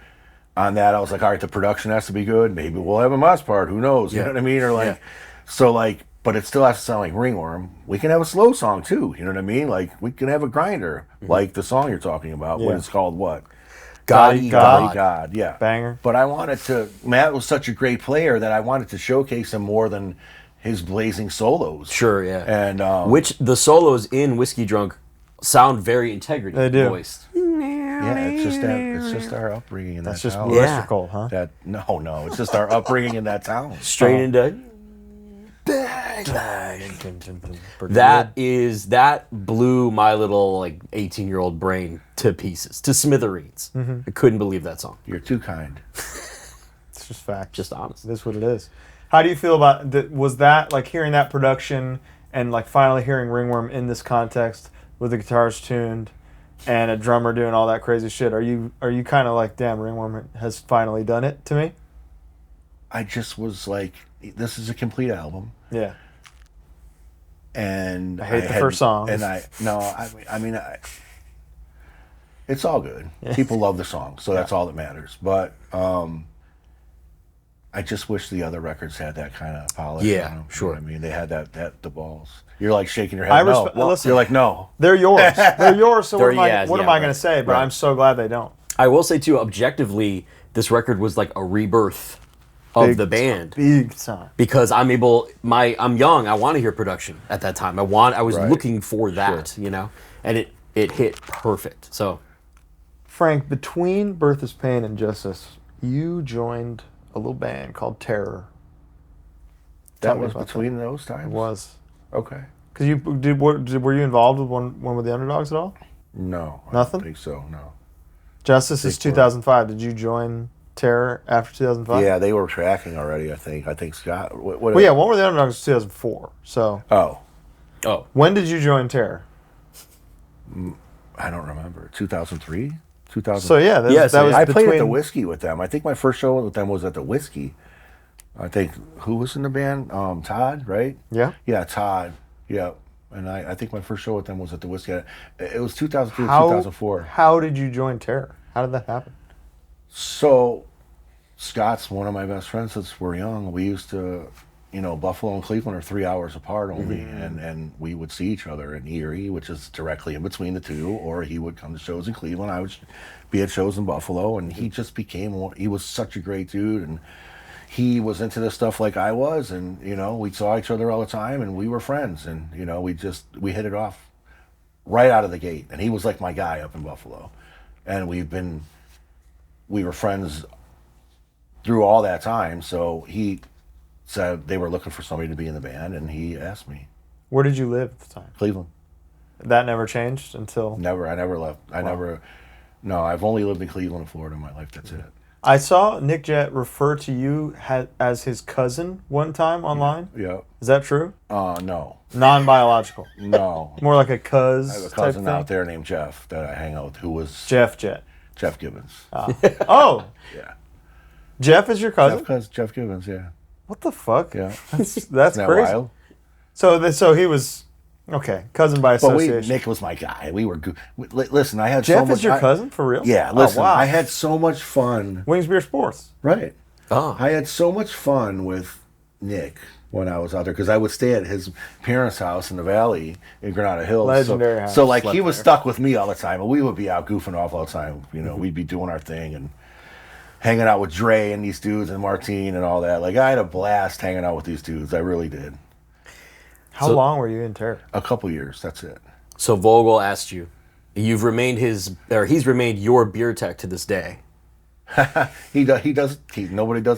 on that, I was like, all right, the production has to be good, maybe we'll have a moss part, who knows, you know what I mean, or like, so like, but it still has to sound like Ringworm. We can have a slow song too, you know what I mean, like we can have a grinder, like the song you're talking about, what it's called, what? God. Yeah. Banger. But I wanted to, Matt was such a great player that I wanted to showcase him more than his blazing solos. Sure, yeah. And Which the solos in Whiskey Drunk sound very integrity They do. voiced. yeah, it's just our upbringing in That's that just town. mystical, huh? No, it's just our upbringing in that town. Straight into that blew my little like 18-year-old brain to pieces, to smithereens. I couldn't believe that song. You're too kind. It's just fact. Just honest. It is what it is. How do you feel about was that like hearing that production and like finally hearing Ringworm in this context with the guitars tuned and a drummer doing all that crazy shit? Are you kind of like, damn, Ringworm has finally done it to me? I just was like, this is a complete album. Yeah. And I hate the first song. And it's all good. People love the song, so that's all that matters. But I just wish the other records had that kind of polish. Yeah, on them, sure. You know what I mean, they had the balls. You're like shaking your head. No. listen, You're like, no. they're yours. They're yours. So what am I right. going to say? But I'm so glad they don't. I will say too, objectively, this record was like a rebirth of the band. Big time. Because I'm young, I want to hear production at that time. I was looking for that, you know? And it hit perfect. So Frank, between Birth is Pain and Justice, you joined a little band called Terror. Tell That me was about between those times? It was. Okay. Because were you involved with one with the Underdogs at all? No. Nothing? I don't think so, no. Justice is 2005. Did you join Terror after 2005? Yeah, they were tracking already, I think. I think Scott... Well, yeah, One Were the Underdogs was 2004. So Oh. when did you join Terror? I don't remember. 2003? 2000. So yeah, that was I played at the between- Whiskey with them. I think my first show with them was at the Whiskey. I think, who was in the band? Todd, right? Yeah. Yeah, Todd. Yeah. And I think my first show with them was at the Whiskey. It was 2003 2004. How did you join Terror? How did that happen? So, Scott's one of my best friends since we're young. We used to, Buffalo and Cleveland are 3 hours apart only, and we would see each other in Erie, which is directly in between the two, or he would come to shows in Cleveland. I would be at shows in Buffalo, and he just he was such a great dude, and he was into this stuff like I was, and, we saw each other all the time, and we were friends, and, we hit it off right out of the gate, and he was like my guy up in Buffalo, and we've been we were friends through all that time. So he said they were looking for somebody to be in the band, and he asked me. Where did you live at the time? Cleveland. That never changed until... Never. I never left. No, I've only lived in Cleveland and Florida in my life. That's it. I saw Nick Jett refer to you as his cousin one time online. Yeah. Is that true? No. Non-biological. No. More like a cuz I have a type cousin thing? out there named Jeff that I hang out with who was Jeff Jett. Jeff Gibbons. Oh, Yeah. Jeff is your cousin? Jeff Gibbons, yeah. What the fuck? Yeah. That's Isn't that crazy. wild? So he was okay, cousin by But association. Nick was my guy. We were good. Listen, I had Jeff so much. is your cousin for real? Yeah, Oh, listen, wow. I had so much fun. Wings Beer Sports. Right. Oh. I had so much fun with Nick when I was out there because I would stay at his parents' house in the valley in Granada Hills. Legendary house. So like Slept he was there. stuck with me all the time, and we would be out goofing off all the time. You know, we'd be doing our thing and hanging out with Dre and these dudes and Martine and all that. Like I had a blast hanging out with these dudes. I really did. How long were you in Terror? A couple years. That's it. So Vogel asked you. He's remained your beer tech to this day. Nobody does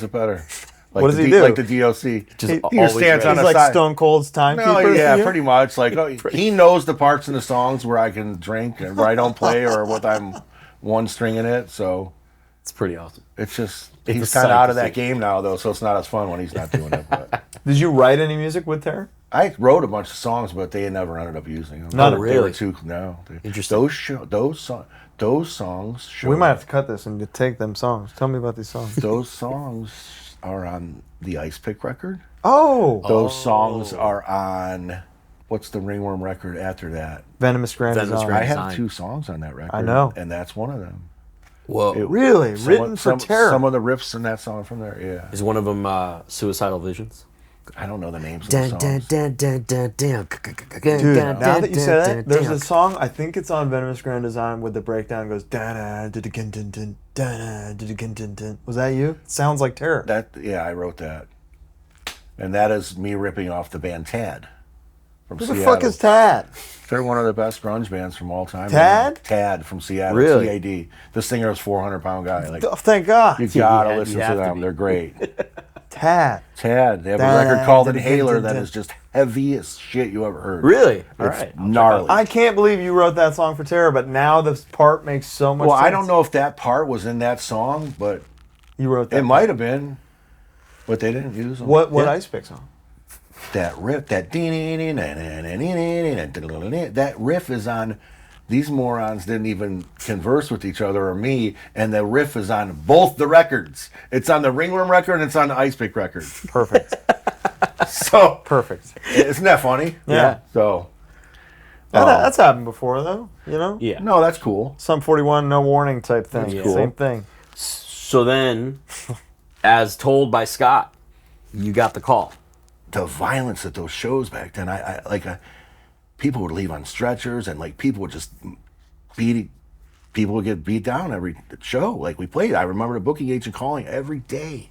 it better. Like What does the he do? Like the DOC. Just He just always stands ready. on He's the like side. Stone Cold's timekeeper. No, yeah, for you? pretty much. Like he knows the parts in the songs where I can drink and where I don't play or what I'm one string in it. So It's pretty awesome. it's just It's he's a kind of sight out to of that see. game now, though. So it's not as fun when he's not doing it. But Did you write any music with Terror? I wrote a bunch of songs, but they never ended up using them. None of They were really? too no. Interesting. Those songs. Show, We might have to cut this and take them songs. Tell me about these songs. Those songs are on the Ice Pick record. Oh, Those songs are on. What's the Ringworm record after that? Venomous Grand Venomous Design. Grand I have Design. 2 songs on that record. I know. And that's one of them. Whoa. Really? Written for Terror? Some of the riffs in that song from there, yeah. Is one of them Suicidal Visions? I don't know the names of the songs. Dude, now that you say that, there's a song, I think it's on Venomous Grand Design, where the breakdown goes da da da da da da da da. Was that you? It sounds like Terror. Yeah, I wrote that. And that is me ripping off the band Tad from Who Seattle. the fuck is Tad? They're one of the best grunge bands from all time. Tad? Tad from Seattle. Really? TAD. The singer is 400-pound guy. Like Oh, thank God. you gotta you listen have to to them. be. They're great. Tad. Tad. They have a record called Inhaler that is just heavy as shit you ever heard. Really? All It's right. gnarly. I can't believe you wrote that song for Terror, but now this part makes so much Well, sense. I don't know if that part was in that song, but You wrote that. it might have been. But they didn't use them. What Yeah. Ice Pick song? That riff, that riff is on. These morons didn't even converse with each other or me, and the riff is on both the records. It's on the Ringworm record and it's on the Ice Pick record. Perfect. So Perfect. isn't that funny? Yeah. So That's happened before, though. You know? Yeah. no, that's cool. Some 41, no warning type thing. That's cool. Same thing. So then, as told by Scott, you got the call. The violence at those shows back then, people would leave on stretchers, and like people would just people would get beat down every show. Like we played, I remember the booking agent calling every day.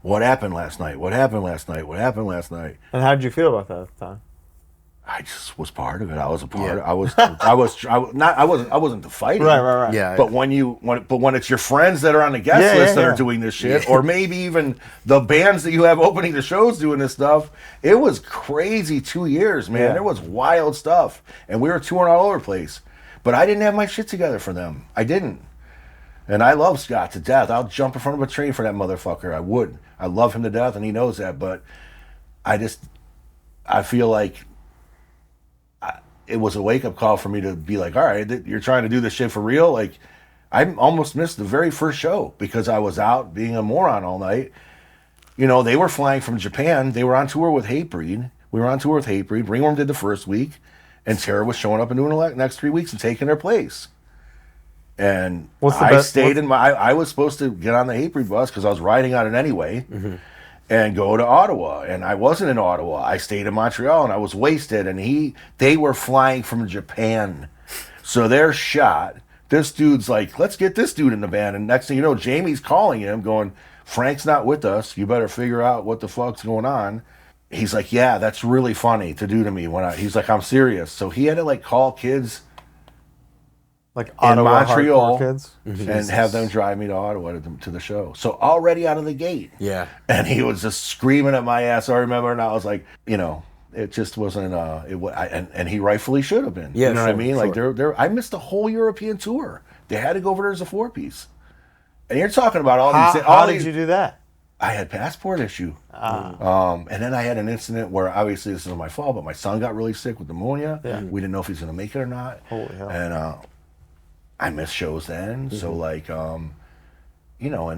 What happened last night? What happened last night? What happened last night? And how did you feel about that at the time? I just was part of it. I was a part. Yeah. I wasn't the fighting. Right. Yeah. But when it's your friends that are on the guest Yeah, list yeah, that are yeah. doing this shit, or maybe even the bands that you have opening the shows doing this stuff, it was crazy 2 years, man. Yeah. There was wild stuff, and we were touring all over the place. But I didn't have my shit together for them. I didn't. And I love Scott to death. I'll jump in front of a train for that motherfucker. I would. I love him to death, and he knows that. But I feel like it was a wake-up call for me to be like, all right, you're trying to do this shit for real? Like, I almost missed the very first show because I was out being a moron all night. You know, they were flying from Japan. They were on tour with Hatebreed. We were on tour with Hatebreed. Ringworm did the first week, and Terror was showing up and doing the next 3 weeks and taking their place. And I was supposed to get on the Hatebreed bus because I was riding on it anyway. Mm-hmm. And go to Ottawa, and I wasn't in Ottawa. I stayed in Montreal, and I was wasted. And they were flying from Japan, so they're shot. This dude's like, let's get this dude in the band. And next thing you know, Jamie's calling him, going, Frank's not with us. You better figure out what the fuck's going on. He's like, yeah, that's really funny to do to me. He's like, I'm serious. So he had to like call kids Like in Ottawa Montreal hardcore kids. and have them drive me to Ottawa to the show. So already out of the gate. Yeah. And he was just screaming at my ass. I remember, and I was like, it just wasn't. And he rightfully should have been. Yeah, you know what I sure, mean? Like sure. I missed the whole European tour. They had to go over there as a 4-piece. And you're talking about all these. How did you do that? I had passport issue. And then I had an incident where obviously this is my fault, but my son got really sick with pneumonia. Yeah. We didn't know if he was going to make it or not. Holy hell. And I missed shows then. So like, and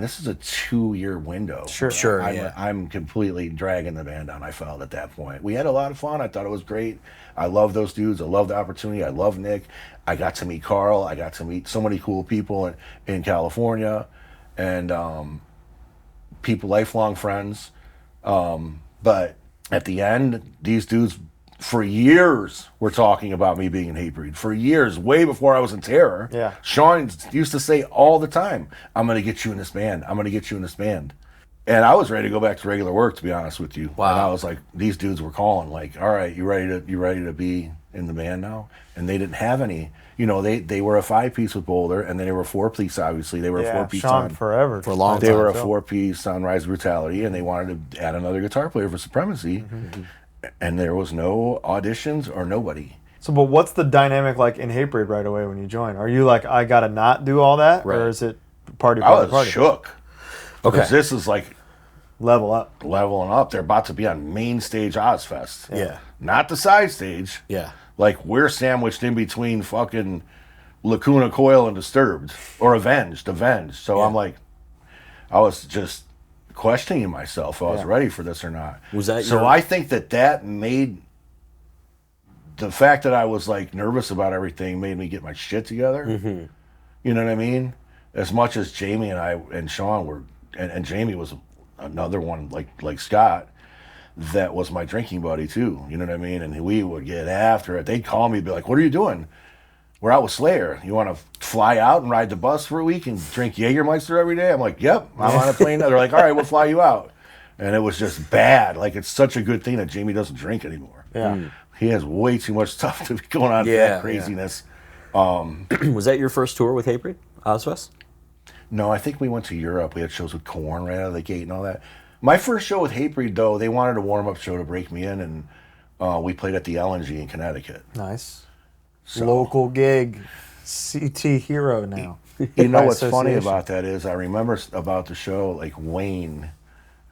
this is a 2-year window. Sure, I'm completely dragging the band down, I felt at that point. We had a lot of fun. I thought it was great. I love those dudes. I love the opportunity. I love Nick. I got to meet Carl. I got to meet so many cool people in California. And people, lifelong friends. But at the end, these dudes, for years, were talking about me being in Hatebreed. For years, way before I was in Terror. Yeah. Sean used to say all the time, I'm going to get you in this band. I'm going to get you in this band. And I was ready to go back to regular work, to be honest with you. Wow. And I was like, these dudes were calling, like, all right, you ready to be in the band now? And they didn't have any. They were a 5-piece with Boulder, and then they were a 4-piece, obviously. They were a 4-piece Sean on forever. For a long They time. were a 4-piece on Rise of Brutality, and they wanted to add another guitar player for Supremacy. And there was no auditions or nobody. So, but what's the dynamic like in Hatebreed right away when you join? Are you like, I gotta not do all that, Right. or is it party? I was shook. Okay. Because this is like Level up. leveling up. They're about to be on main stage Ozfest. Yeah. Not the side stage. Yeah. Like, we're sandwiched in between fucking Lacuna Coil and Disturbed. Or Avenged. So Yeah. I'm like, I was just questioning myself if I was Yeah. ready for this or not. Was that so your- I think that made the fact that I was like nervous about everything made me get my shit together. Mm-hmm. You know what I mean? As much as Jamie and I and Sean were, and Jamie was another one like Scott, that was my drinking buddy too. You know what I mean? And we would get after it. They'd call me and be like, "What are you doing?" "We're out with Slayer. You want to fly out and ride the bus for a week and drink Jägermeister every day?" I'm like, "Yep, I'm on a plane." They're like, "All right, we'll fly you out." And it was just bad. Like, it's such a good thing that Jamie doesn't drink anymore. Yeah. He has way too much stuff to be going on with Yeah, that craziness. Was that your first tour with Hatebreed? Ozfest? No, I think we went to Europe. We had shows with Korn right out of the gate and all that. My first show with Hatebreed, though, they wanted a warm-up show to break me in, and we played at the LNG in Connecticut. Nice. So- Local gig. CT hero now. You know By what's funny association. about that is I remember about the show, like Wayne,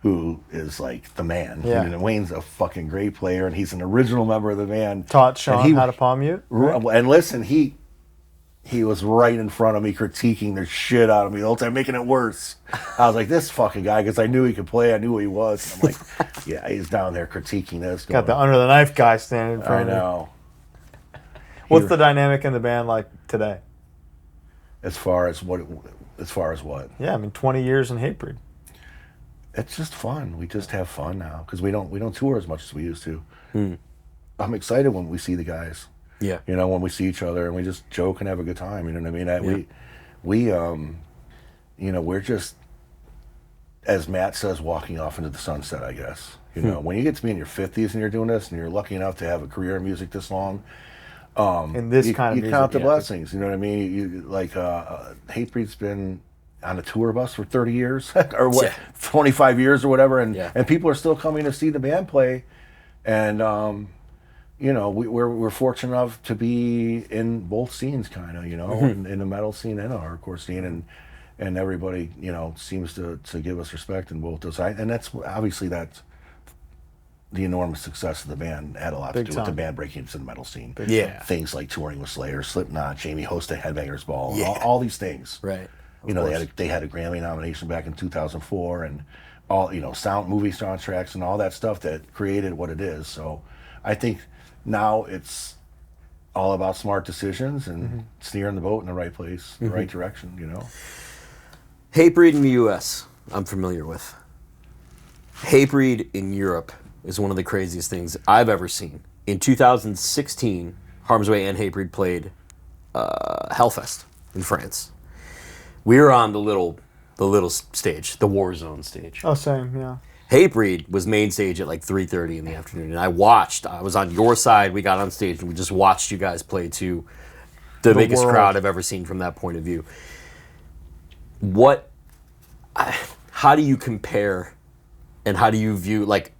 who is like the man. Yeah. And Wayne's a fucking great player, and he's an original member of the band. Taught Sean And he- how to palm mute. And listen, he was right in front of me, critiquing the shit out of me the whole time, making it worse. I was like, this fucking guy, because I knew he could play. I knew who he was. And I'm like, yeah, he's down there critiquing this. Got the going, under the knife guy standing in I front of you. know. What's the dynamic in the band like today? As far as what? Yeah, I mean, 20 years in Hatebreed. It's just fun. We just have fun now because we don't tour as much as we used to. I'm excited when we see the guys. Yeah. You know, when we see each other and we just joke and have a good time. You know what I mean? We're just, as Matt says, walking off into the sunset, I guess. You know, when you get to be in your 50s and you're doing this and you're lucky enough to have a career in music this long, In this kind of you music. count the yeah. blessings. You know what I mean? You like Hatebreed's been on a tour bus for 30 years or what, Yeah. 25 years or whatever, and Yeah. and people are still coming to see the band play, and we're fortunate enough to be in both scenes, kind of, in the metal scene and the hardcore scene, and everybody seems to give us respect in both those. And that's obviously that's the enormous success of the band had a lot Big to do with the time. band breaking into the metal scene. Yeah. Things like touring with Slayer, Slipknot, Jamie hosting Headbangers Ball, and Yeah. all these things. Right. They had a Grammy nomination back in 2004, and all sound movie soundtracks and all that stuff that created what it is. So I think now it's all about smart decisions and steering the boat in the right place, the right direction. Hatebreed in the U.S., I'm familiar with. Hatebreed in Europe is one of the craziest things I've ever seen. In 2016, Harm's Way and Hatebreed played Hellfest in France. We were on the little stage, the Warzone stage. Oh, same, yeah. Hatebreed was main stage at like 3:30 in the afternoon, and I was on your side. We got on stage and we just watched you guys play to the biggest world. crowd I've ever seen from that point of view. How do you compare, and how do you view, like,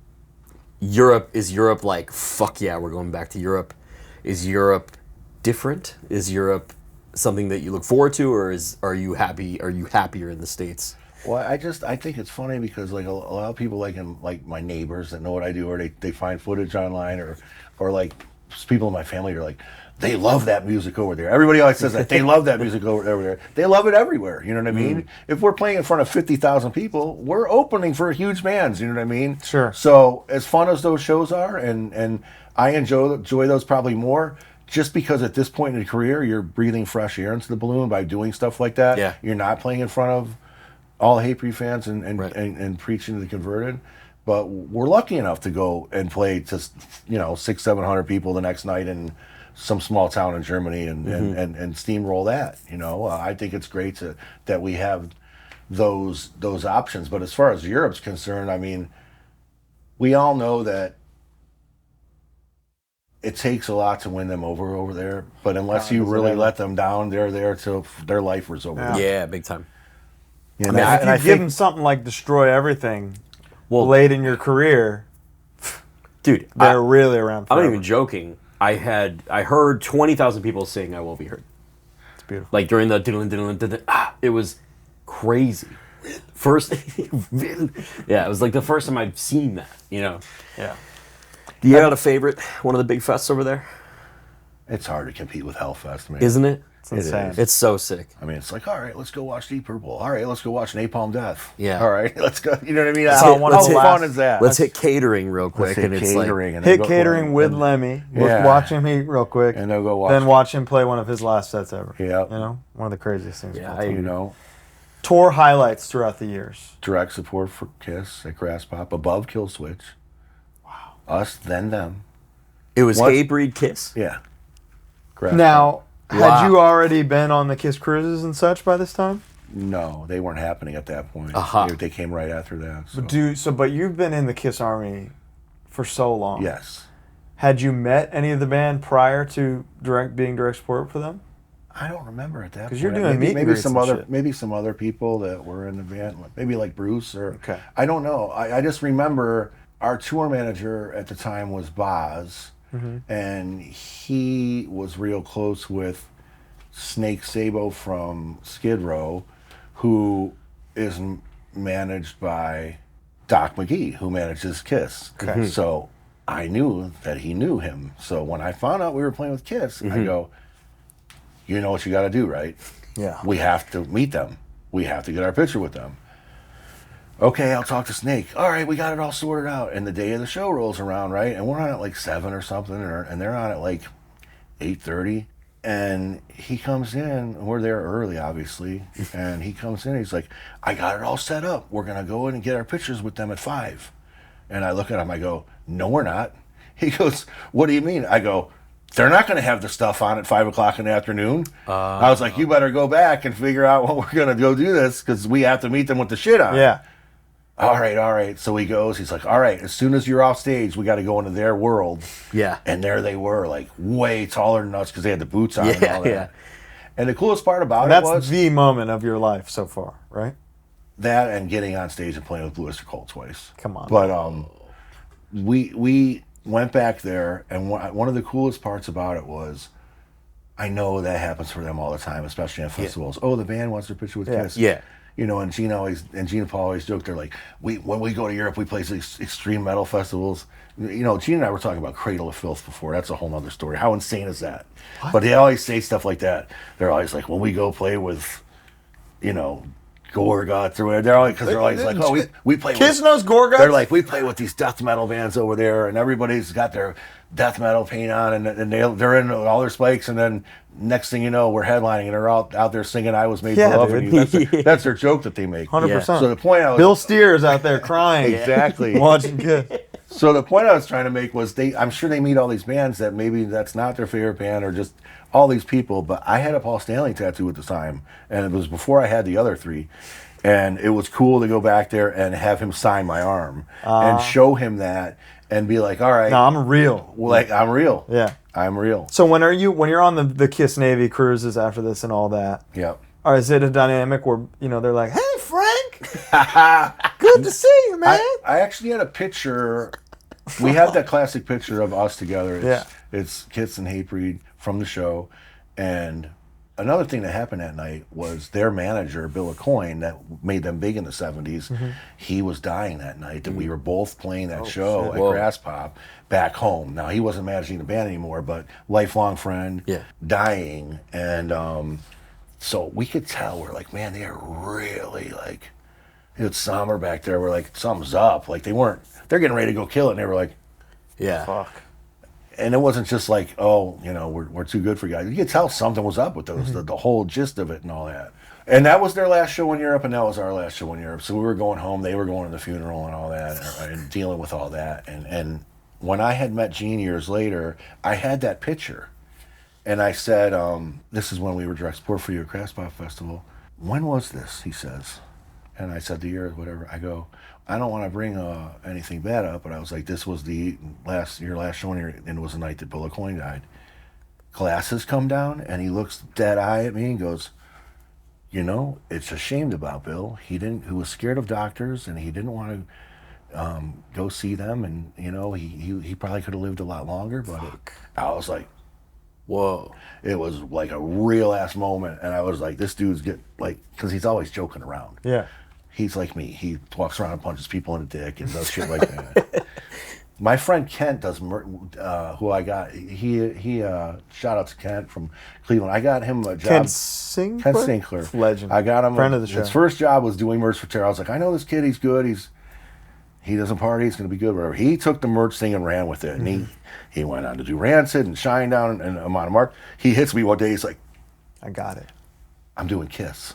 Europe? Is Europe like, fuck yeah, we're going back to Europe? Is Europe different? Is Europe something that you look forward to, or are you happier in the States? Well, I think it's funny because like a lot of people like my neighbors that know what I do, or they find footage online, or like people in my family are like, they love that music over there. Everybody always says that they love that music over there. They love it everywhere. You know what I mean? If we're playing in front of 50,000 people, we're opening for huge bands. You know what I mean? Sure. So as fun as those shows are, and I enjoy those probably more. Just because at this point in your career, you're breathing fresh air into the balloon by doing stuff like that. Yeah. You're not playing in front of all Hatebreed fans and Right. and preaching to the converted. But we're lucky enough to go and play to 600-700 people the next night in some small town in Germany and steamroll that. I think it's great that we have those options. But as far as Europe's concerned, I mean, we all know that it takes a lot to win them over there. But unless you really let them down, they're there till their lifers over there. Yeah, big time. You know? If you And I give think them something like Destroy Everything Well, late in your career, dude, they're really around I'm forever. not even joking. I heard 20,000 people sing "I Will Be Heard." It's beautiful. Like during the it was crazy. First, yeah, it was like the first time I've seen that. Yeah. Do you got a favorite? One of the big fests over there, it's hard to compete with Hellfest, man. isn't it? It's insane. is. It's so sick. I mean, it's like, all right, let's go watch Deep Purple. All right, let's go watch Napalm Death. Yeah. All right, let's go. You know what I mean? Let's How, hit- how let's hit- fun is that? Let's hit catering real Let's quick, hit and it's catering and Hit then go- catering with and- Lemmy. Yeah. Watch him eat real quick. And then go watch. Then watch him play one of his last sets ever. Yep. One of the craziest things. Yeah, of all time. You know, Tour highlights throughout the years. direct support for Kiss at Grass Pop, above Kill Switch. Wow. Us, then them. It was What? Hatebreed Kiss. Yeah. Grass Now, Wow. had you already been on the Kiss cruises and such by this time? Pop. No, they weren't happening at that point. Aha. They came right after that. So. But you've been in the Kiss Army for so long. Yes. Had you met any of the band prior to being direct support for them? I don't remember at that point. 'Cause you're doing meet and maybe greets some and other shit. maybe some other people that were in the band, maybe like Bruce or Okay. I don't know. I just remember our tour manager at the time was Boz, and he was real close with Snake Sabo from Skid Row, who is managed by Doc McGee, who manages Kiss. Okay. So I knew that he knew him. So when I found out we were playing with Kiss, I go, you know what you got to do, right? Yeah. We have to meet them. We have to get our picture with them. Okay, I'll talk to Snake. All right, we got it all sorted out. And the day of the show rolls around, right? And we're on at like 7 or something, and they're on at like 8:30. And he comes in, and we're there early, obviously. And he comes in, he's like, I got it all set up. We're going to go in and get our pictures with them at 5. And I look at him, I go, no, we're not. He goes, what do you mean? I go, they're not going to have the stuff on at 5 o'clock in the afternoon. I was like, you better go back and figure out what we're going to go do this because we have to meet them with the shit on. Yeah. All right. So he goes, he's like, all right, as soon as you're off stage, we got to go into their world. Yeah. And there they were, like way taller than us because they had the boots on and Yeah, all that. yeah. And the coolest part about That's it was the moment of your life so far, right? that and getting on stage and playing with Blue Oyster Cult twice. Come on. But we went back there, and one of the coolest parts about it was, I know that happens for them all the time, especially on festivals. Oh, the band wants their picture with Kiss. Yeah. You know, and Gene and Paul always joke, they're like, when we go to Europe, we play these extreme metal festivals. You know, Gene and I were talking about Cradle of Filth before. That's a whole other story. How insane is that? What? But they always say stuff like that. They're always like, when we go play with, you know, Gorguts or whatever, they're always like, oh, we play Kiss with, knows Gorguts? They're like, we play with these death metal bands over there, and everybody's got their death metal paint on, and they're in all their spikes, and then next thing you know, we're headlining, and they're out there singing "I Was Made Yeah, for Loving dude. You." That's their joke that they make. 100%. So the point I was Bill Steers out there crying. Exactly. Watching Kiss. So the point I was trying to make was I'm sure they meet all these bands that maybe that's not their favorite band or just all these people, but I had a Paul Stanley tattoo at the time, and it was before I had the other three. And it was cool to go back there and have him sign my arm and show him that and be like, all right. No, I'm real. Like, I'm real. Yeah. I'm real. So when you're on the Kiss Navy cruises after this and all that, Yep. or is it a dynamic where they're like, "Hey Frank, good to see you, man." I actually had a picture. We have that classic picture of us together. It's Kiss and Hatebreed from the show. And another thing that happened that night was their manager, Bill Aucoin, that made them big in the 70s, he was dying that night. And we were both playing that show at Grass Pop back home. Now, he wasn't managing the band anymore, but lifelong friend, dying. And so we could tell, we're like, man, they are really like, it's somber back there. We're like, something's up. Like they're getting ready to go kill it. And they were like, Fuck. and it wasn't just like, oh, we're too good for you guys. You could tell something was up with those, the whole gist of it and all that. And that was their last show in Europe, and that was our last show in Europe. So we were going home. They were going to the funeral and all that, and dealing with all that. And when I had met Gene years later, I had that picture. And I said, this is when we were direct support for you at Grass Pop Festival. When was this, he says. And I said the year, whatever. I go, I don't want to bring anything bad up, but I was like, this was your last show, and it was the night that Bill Aucoin died. Glasses come down, and he looks dead eye at me and goes, it's a shame about Bill. He was scared of doctors, and he didn't want to go see them, and he probably could have lived a lot longer. But I was like, whoa! It was like a real ass moment, and I was like, this dude's because he's always joking around. Yeah. He's like me. He walks around and punches people in the dick and does shit like that. My friend Kent does, who I got. He shout out to Kent from Cleveland. I got him a job. Kent Sinkler? Legend. I got him. Friend of the show. His first job was doing merch for Terror. I was like, I know this kid. He's good. He doesn't party. He's going to be good. Whatever. He took the merch thing and ran with it. And he went on to do Rancid and Shinedown and Amon Amarth. He hits me one day. He's like, I got it. I'm doing Kiss.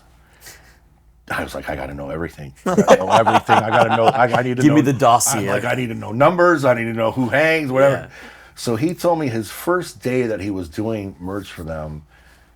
I was like, I got to know everything. I got to know everything. I got to know. I need to Give know. me the dossier. I need to know numbers. I need to know who hangs, whatever. Yeah. So he told me his first day that he was doing merch for them,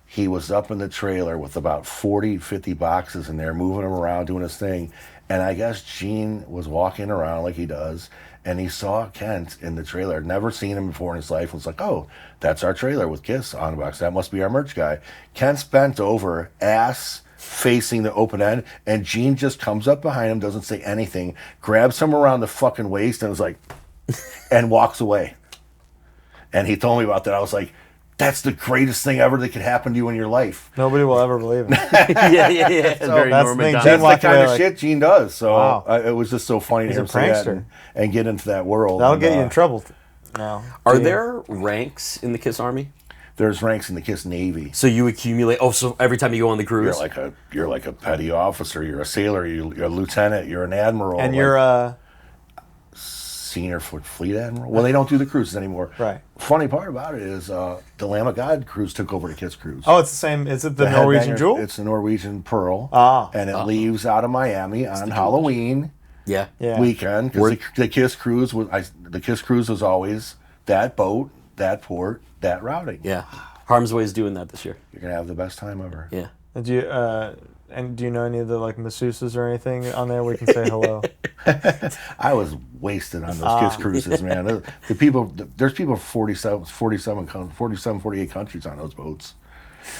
he was up in the trailer with about 40, 50 boxes in there, moving them around, doing his thing. And I guess Gene was walking around like he does, and he saw Kent in the trailer. Never seen him before in his life. Was like, oh, that's our trailer with Kiss on the box. That must be our merch guy. Kent's bent over, ass facing the open end, and Gene just comes up behind him, doesn't say anything, grabs him around the fucking waist, and was like, and walks away. And he told me about that. I was like, that's the greatest thing ever that could happen to you in your life. Nobody will ever believe it. yeah. So Very that's Norman the thing. Dunn. That's the kind of like, shit Gene does. So wow. It was just so funny to He's hear a him say that prankster. and get into that world. That'll and, get you in trouble now. Are there ranks in the Kiss Army? There's ranks in the Kiss Navy. So you accumulate. Oh, so every time you go on the cruise, You're like a petty officer. You're a sailor. You're a lieutenant. You're an admiral. And you're senior fleet admiral. Well, they don't do the cruises anymore. Right. Funny part about it is the Lamb of God cruise took over the Kiss cruise. Oh, it's the same. Is it the Norwegian Headbanger, Jewel? It's the Norwegian Pearl. And it Ah. leaves out of Miami on Halloween yeah. weekend. Because the Kiss cruise was always that boat, that port, that routing. Yeah. Harm's Way is doing that this year. You're gonna have the best time ever. Yeah. Do you know any of the masseuses or anything on there we can say hello? I was wasted on those Kiss cruises, man. There's people 47, 48 countries on those boats.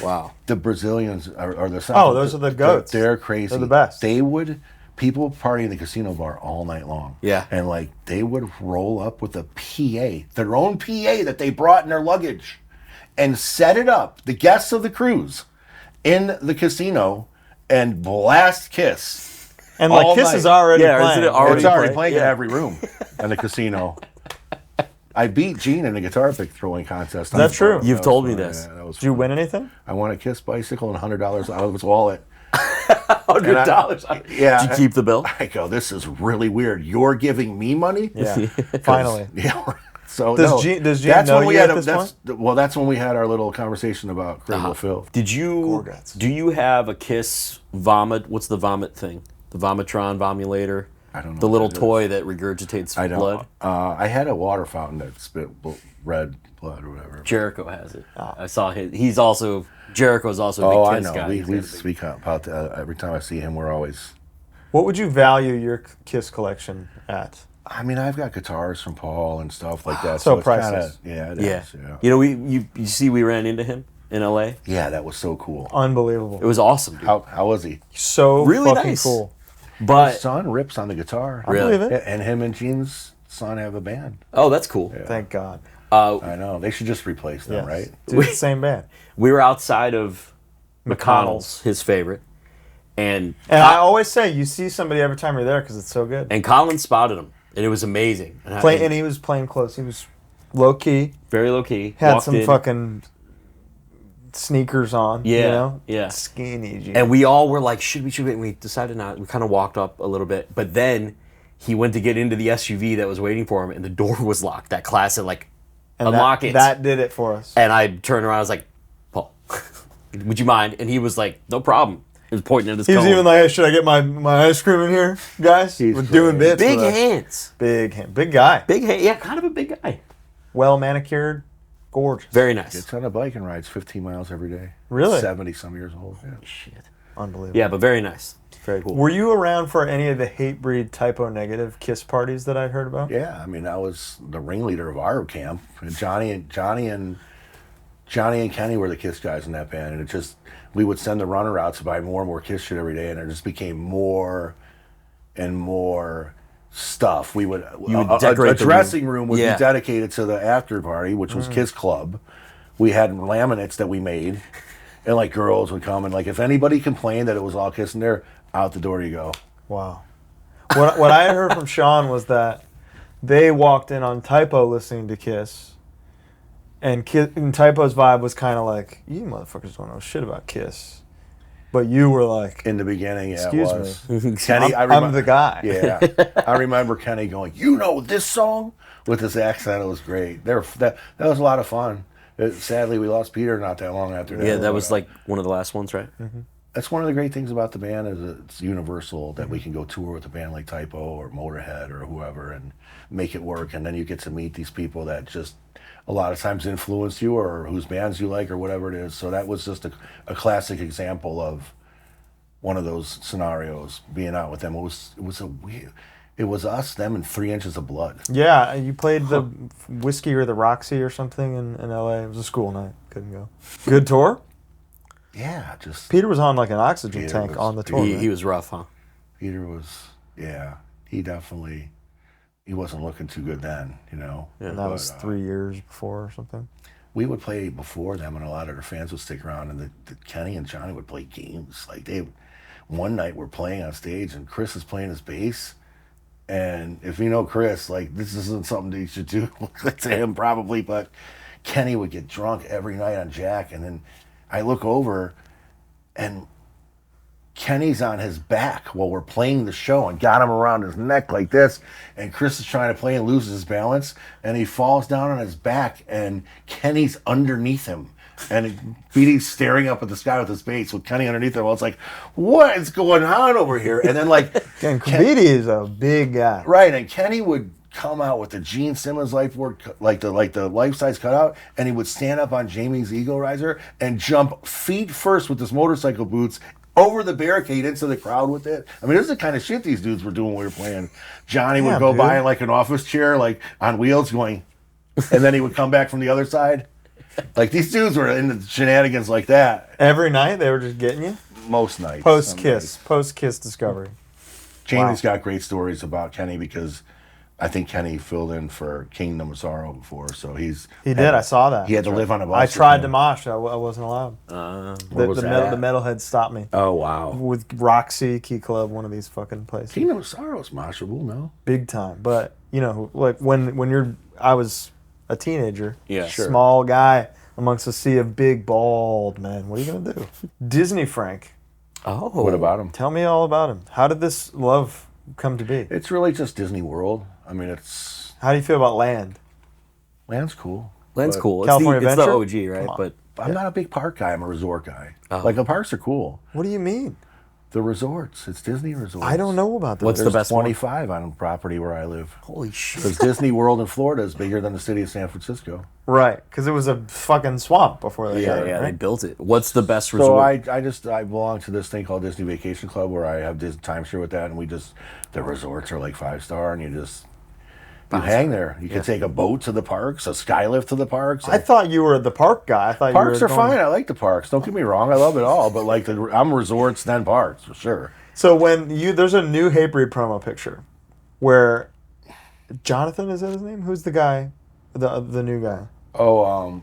Wow. The Brazilians are the those are the goats. They're crazy. They're the best. People party in the casino bar all night long. Yeah. And they would roll up with a PA, their own PA that they brought in their luggage, and set it up, the guests of the cruise, in the casino, and blast Kiss. And all Kiss night. is already Yeah, playing. isn't it already It's already playing? playing in every room in the casino. I beat Gene in a guitar pick throwing contest. Is that true? You've told me this. Yeah, that was Did you fun. win anything? I won a Kiss bicycle and $100 out of his wallet. $100. Yeah. Did you keep the bill? I go, this is really weird. You're giving me money? Yeah. Finally. Yeah. So Does Gene know you at this point? Well, that's when we had our little conversation about Critical Filth. Did you? Gorguts. Do you have a Kiss vomit? What's the vomit thing? The Vomitron Vomulator? I don't know The what little that is. toy that regurgitates I don't. blood? I had a water fountain that spit red blood or whatever. Jericho has it. I saw his. Jericho's also a Oh, big I Kiss know. guy. We speak about that every time I see him. We're always. What would you value your Kiss collection at? I mean, I've got guitars from Paul and stuff like that. So it's priceless. Kinda, it Yeah. is, yeah. You know, you see, we ran into him in LA. Yeah, that was so cool. Unbelievable. It was awesome, dude. How was he? So Really fucking nice. cool. But His son rips on the guitar. I Really? believe it. And him and Gene's son have a band. oh, that's cool. Thank God. I know. They should just replace them, Yes. right? Dude, it's the same band. We were outside of McConnell's. McConnell's, his favorite, and And I always say, you see somebody every time you're there because it's so good. and Colin spotted him, and it was amazing. And And he was playing close. He was low key. very low key. Had walked some in, fucking sneakers on. Yeah, You know? yeah. Skinny jeans. and we all were like, should we? And we decided not. We kind of walked up a little bit, but then he went to get into the SUV that was waiting for him, and the door was locked. That classic, like, unlock it. That did it for us. And I turned around. I was like, Paul, would you mind? And he was like, no problem. He was pointing at his He was cone. even like, hey, should I get my ice cream in here, guys? He's We're doing great. bits. big with us. hands. Big hand. Big guy. Big hand. Yeah, kind of a big guy. Well manicured. Gorgeous. Very nice. Gets on a bike and rides 15 miles every day. Really? 70-some years old. Yeah. Shit. Unbelievable. Yeah, but very nice. Very cool. Were you around for any of the Hatebreed typo negative kiss parties that I'd heard about? Yeah, I mean, I was the ringleader of our camp. And Johnny and Kenny were the Kiss guys in that band. And it just, we would send the runner out to buy more and more Kiss shit every day. And it just became more and more stuff. We would, would a decorate the dressing room would Yeah. be dedicated to the after party, which was Kiss Club. We had laminates that we made. And like girls would come and like, if anybody complained that it was all Kiss in there, out the door you go. Wow. What I had heard from Sean was that they walked in on Typo listening to Kiss, and Typo's vibe was kind of like, you motherfuckers don't know shit about Kiss. But you were like, In the beginning, yeah, Excuse it was. me. Kenny, I'm the guy. Yeah, I remember Kenny going, "You know this song?" with his accent. It was great. That was a lot of fun. Sadly, we lost Peter not that long after that. Yeah, that was like one of the last ones, right? That's one of the great things about the band is it's universal that we can go tour with a band like Typo or Motorhead or whoever and make it work. And then you get to meet these people that just a lot of times influence you or whose bands you like or whatever it is. So that was just a classic example of one of those scenarios, being out with them. It was us, them, and 3 Inches of Blood. Yeah, you played the Whiskey or the Roxy or something in LA. It was a school night. Couldn't go. Good tour? Yeah, just Peter was on like an oxygen Peter tank was- on the tour. He, right? he was rough, huh? Peter was, yeah, he wasn't looking too good then, you know. And that was 3 years before or something. We would play before them, and a lot of their fans would stick around, and the Kenny and Johnny would play games. Like one night we're playing on stage, and Chris is playing his bass. And if you know Chris, like, this isn't something that you should do to him probably, but Kenny would get drunk every night on Jack, and then I look over, and Kenny's on his back while we're playing the show and got him around his neck like this, and Chris is trying to play and loses his balance, and he falls down on his back, and Kenny's underneath him. And BD's staring up at the sky with his bass with Kenny underneath him. Well, it's like, what is going on over here? And then like, And Kavidi is a big guy. right, and Kenny would come out with the Gene Simmons like the life size cutout, and he would stand up on Jamie's Eagle Riser and jump feet first with his motorcycle boots over the barricade into the crowd with it. I mean, this is the kind of shit these dudes were doing when we were playing. Johnny would Damn, go dude. by in like an office chair, like on wheels, going, and then he would come back from the other side. Like, these dudes were into shenanigans like that Every night they were just getting you. most nights. Post Some Kiss. nights. Post Kiss discovery. Jamie's got great stories about Kenny because I think Kenny filled in for Kingdom of Sorrow before, so He did. I saw that. He had to live on a bus. I with tried him. to mosh. I wasn't allowed. Where was the that at? metalhead stopped me. Oh, wow. With Roxy, Key Club, one of these fucking places. Kingdom of Sorrow is moshable, no? Big time. But, you know, like I was a teenager. Yeah, Sure. Small guy amongst a sea of big, bald men. What are you going to do? Disney Frank. Oh. What about him? Tell me all about him. How did this love come to be? It's really just Disney World. I mean, How do you feel about Land? Land's cool. Land's but cool. California it's the Adventure? OG, right? Come on. But I'm not a big park guy. I'm a resort guy. Oh. Like, the parks are cool. What do you mean? The resorts. It's Disney resorts. I don't know about those. What's the There's best one? 25 on property where I live. holy shit. Because Disney World in Florida is bigger than the city of San Francisco. Right, because it was a fucking swamp before they Yeah, got it, yeah, they right? built it. What's the best So resort? I belong to this thing called Disney Vacation Club where I have this timeshare with that, and the resorts are like 5-star, and You hang there. You can take a boat to the parks, a skylift to the parks. I thought you were the park guy. I thought Parks you are were going- fine. I like the parks. Don't get me wrong. I love it all. But like, I'm resorts then parks for sure. So there's a new Hatebreed promo picture where Jonathan, is that his name? Who's the guy? The new guy. Oh,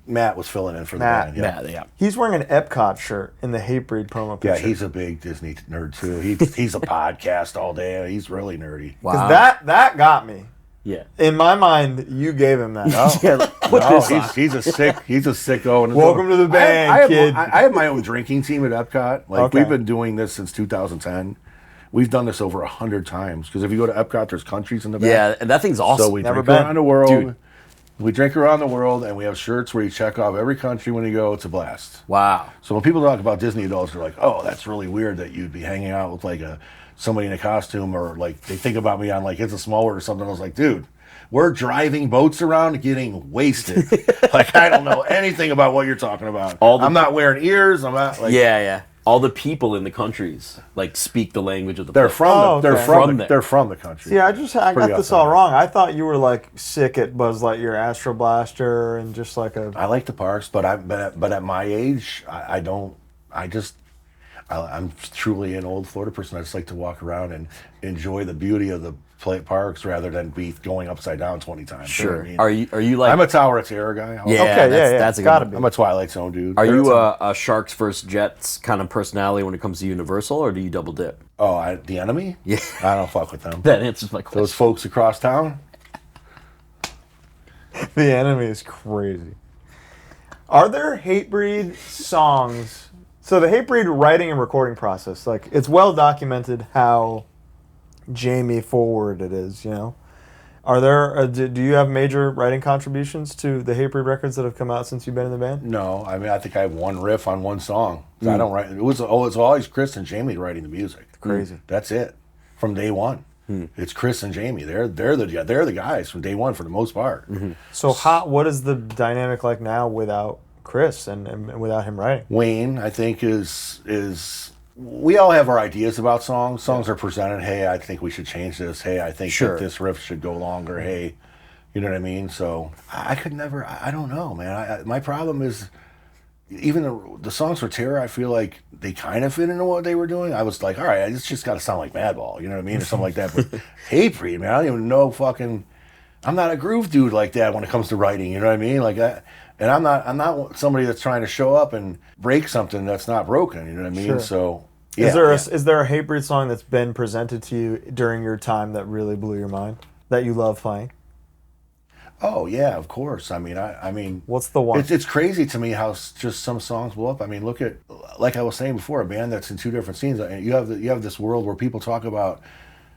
Matt was filling in for the Matt. band. Yeah. He's wearing an Epcot shirt in the Hatebreed promo Yeah, picture. he's a big Disney nerd too. He's a podcast all day. He's really nerdy. Wow. That got me. Yeah. In my mind, you gave him that. He's a sicko. And Welcome to the band, kid. I have my own drinking team at Epcot. Like Okay. we've been doing this since 2010. We've done this over 100 times because if you go to Epcot, there's countries in the back. Yeah, and that thing's awesome. So we Never drink been. around the world. Dude. We drink around the world, and we have shirts where you check off every country when you go. It's a blast. Wow. So when people talk about Disney adults, they're like, "Oh, that's really weird that you'd be hanging out with like somebody in a costume," or like they think about me on like It's a Small World or something. I was like, "Dude, we're driving boats around, getting wasted. Like I don't know anything about what you're talking about. I'm not wearing ears. I'm not like Yeah. All the people in the countries like speak the language of the they're place. from Oh, they're okay. from From the, there. they're from the country. Yeah, I got this all authentic. wrong. I thought you were like sick at Buzz Lightyear Astro Blaster and just like a. I like the parks, but at my age, I'm truly an old Florida person. I just like to walk around and enjoy the beauty of the parks rather than be going upside down 20 times. You know what Sure. I mean? Are you like? I'm a Tower of Terror guy. yeah. Okay, That's a good gotta one. be. I'm a Twilight Zone dude. Are you a Sharks versus Jets kind of personality when it comes to Universal, or do you double dip? The enemy? Yeah. I don't fuck with them. That answers my question. Those folks across town? The enemy is crazy. Are there Hatebreed songs? So the Hatebreed writing and recording process, like it's well documented how Jamie forward it is. You know, are there? Do you have major writing contributions to the Hatebreed records that have come out since you've been in the band? No, I mean I think I have one riff on one song. I don't write. It's always Chris and Jamie writing the music. Crazy. That's it from day one. It's Chris and Jamie. They're the guys from day one for the most part. So what is the dynamic like now without Chris and without him writing? Wayne, I think, is we all have our ideas about songs. Songs are presented. Hey, I think we should change this. Hey, I think that this riff should go longer. Hey, you know what I mean? So I could never. I don't know, man. My problem is even the songs for Terror. I feel like they kind of fit into what they were doing. I was like, all right, it's just got to sound like Madball. You know what I mean, or something like that. But Hatebreed, man, I don't even know fucking. I'm not a groove dude like that when it comes to writing. You know what I mean? Like that. And I'm not somebody that's trying to show up and break something that's not broken. You know what I mean? Sure. So, yeah. Is there a Hatebreed song that's been presented to you during your time that really blew your mind that you love playing? Oh yeah, of course. I mean, What's the one? it's crazy to me how just some songs blow up. I mean, look at like I was saying before, a band that's in two different scenes. You have this world where people talk about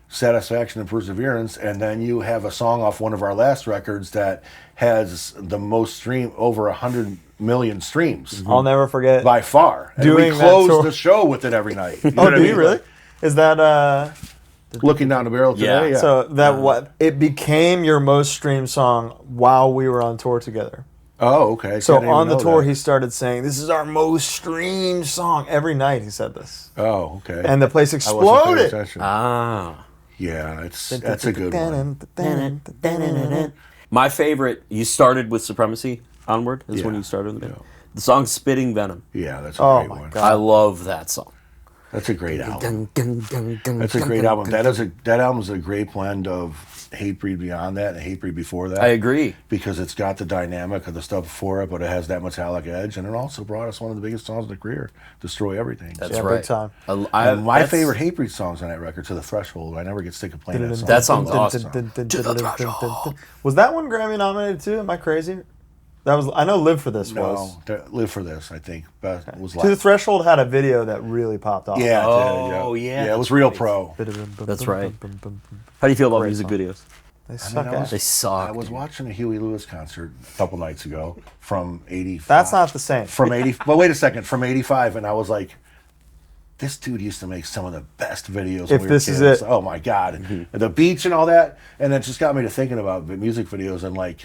satisfaction and perseverance, and then you have a song off one of our last records that has the most over 100 million streams I'll never forget. by far. And Doing we that close tour. the show with it every night. You know Oh, what I do mean? you really? Is that Looking down the barrel today. Yeah. so that what it became your most streamed song while we were on tour together? Oh, okay. So Didn't even on the know tour, that. he started saying, "This is our most streamed song." Every night he said this, Oh, okay. and the place I wasn't paying exploded. attention. Ah. That's a good one. My favorite, you started with Supremacy Onward, is when Yeah. you started in the band. The song Spitting Venom. Yeah, that's a Oh great my one. God. I love that song. That's a great album. That's a great album. That album's a great blend of Hatebreed beyond that and Hatebreed before that. I agree. Because it's got the dynamic of the stuff before it, but it has that metallic edge, and it also brought us one of the biggest songs of the career, Destroy Everything. That's Yeah, big right. time. And my that's- favorite Hatebreed songs on that record, To the Threshold. I never get sick of playing that song. That song's awesome. To the threshold. Was that one Grammy nominated too? Am I crazy? That was. I know Live for This was. No, Live for This, I think. But was To the Threshold had a video that really popped off. Yeah, it Oh, did, yeah, Yeah, it was real pro. That's right. How do you feel about music videos? They suck I ass. They suck. I was watching a Huey Lewis concert a couple nights ago from 85. That's not the same. From 80. But wait a second, from 85, and I was like, this dude used to make some of the best videos. If when we were this is kids. it. Oh my God. And the beach and all that. And it just got me to thinking about the music videos and like,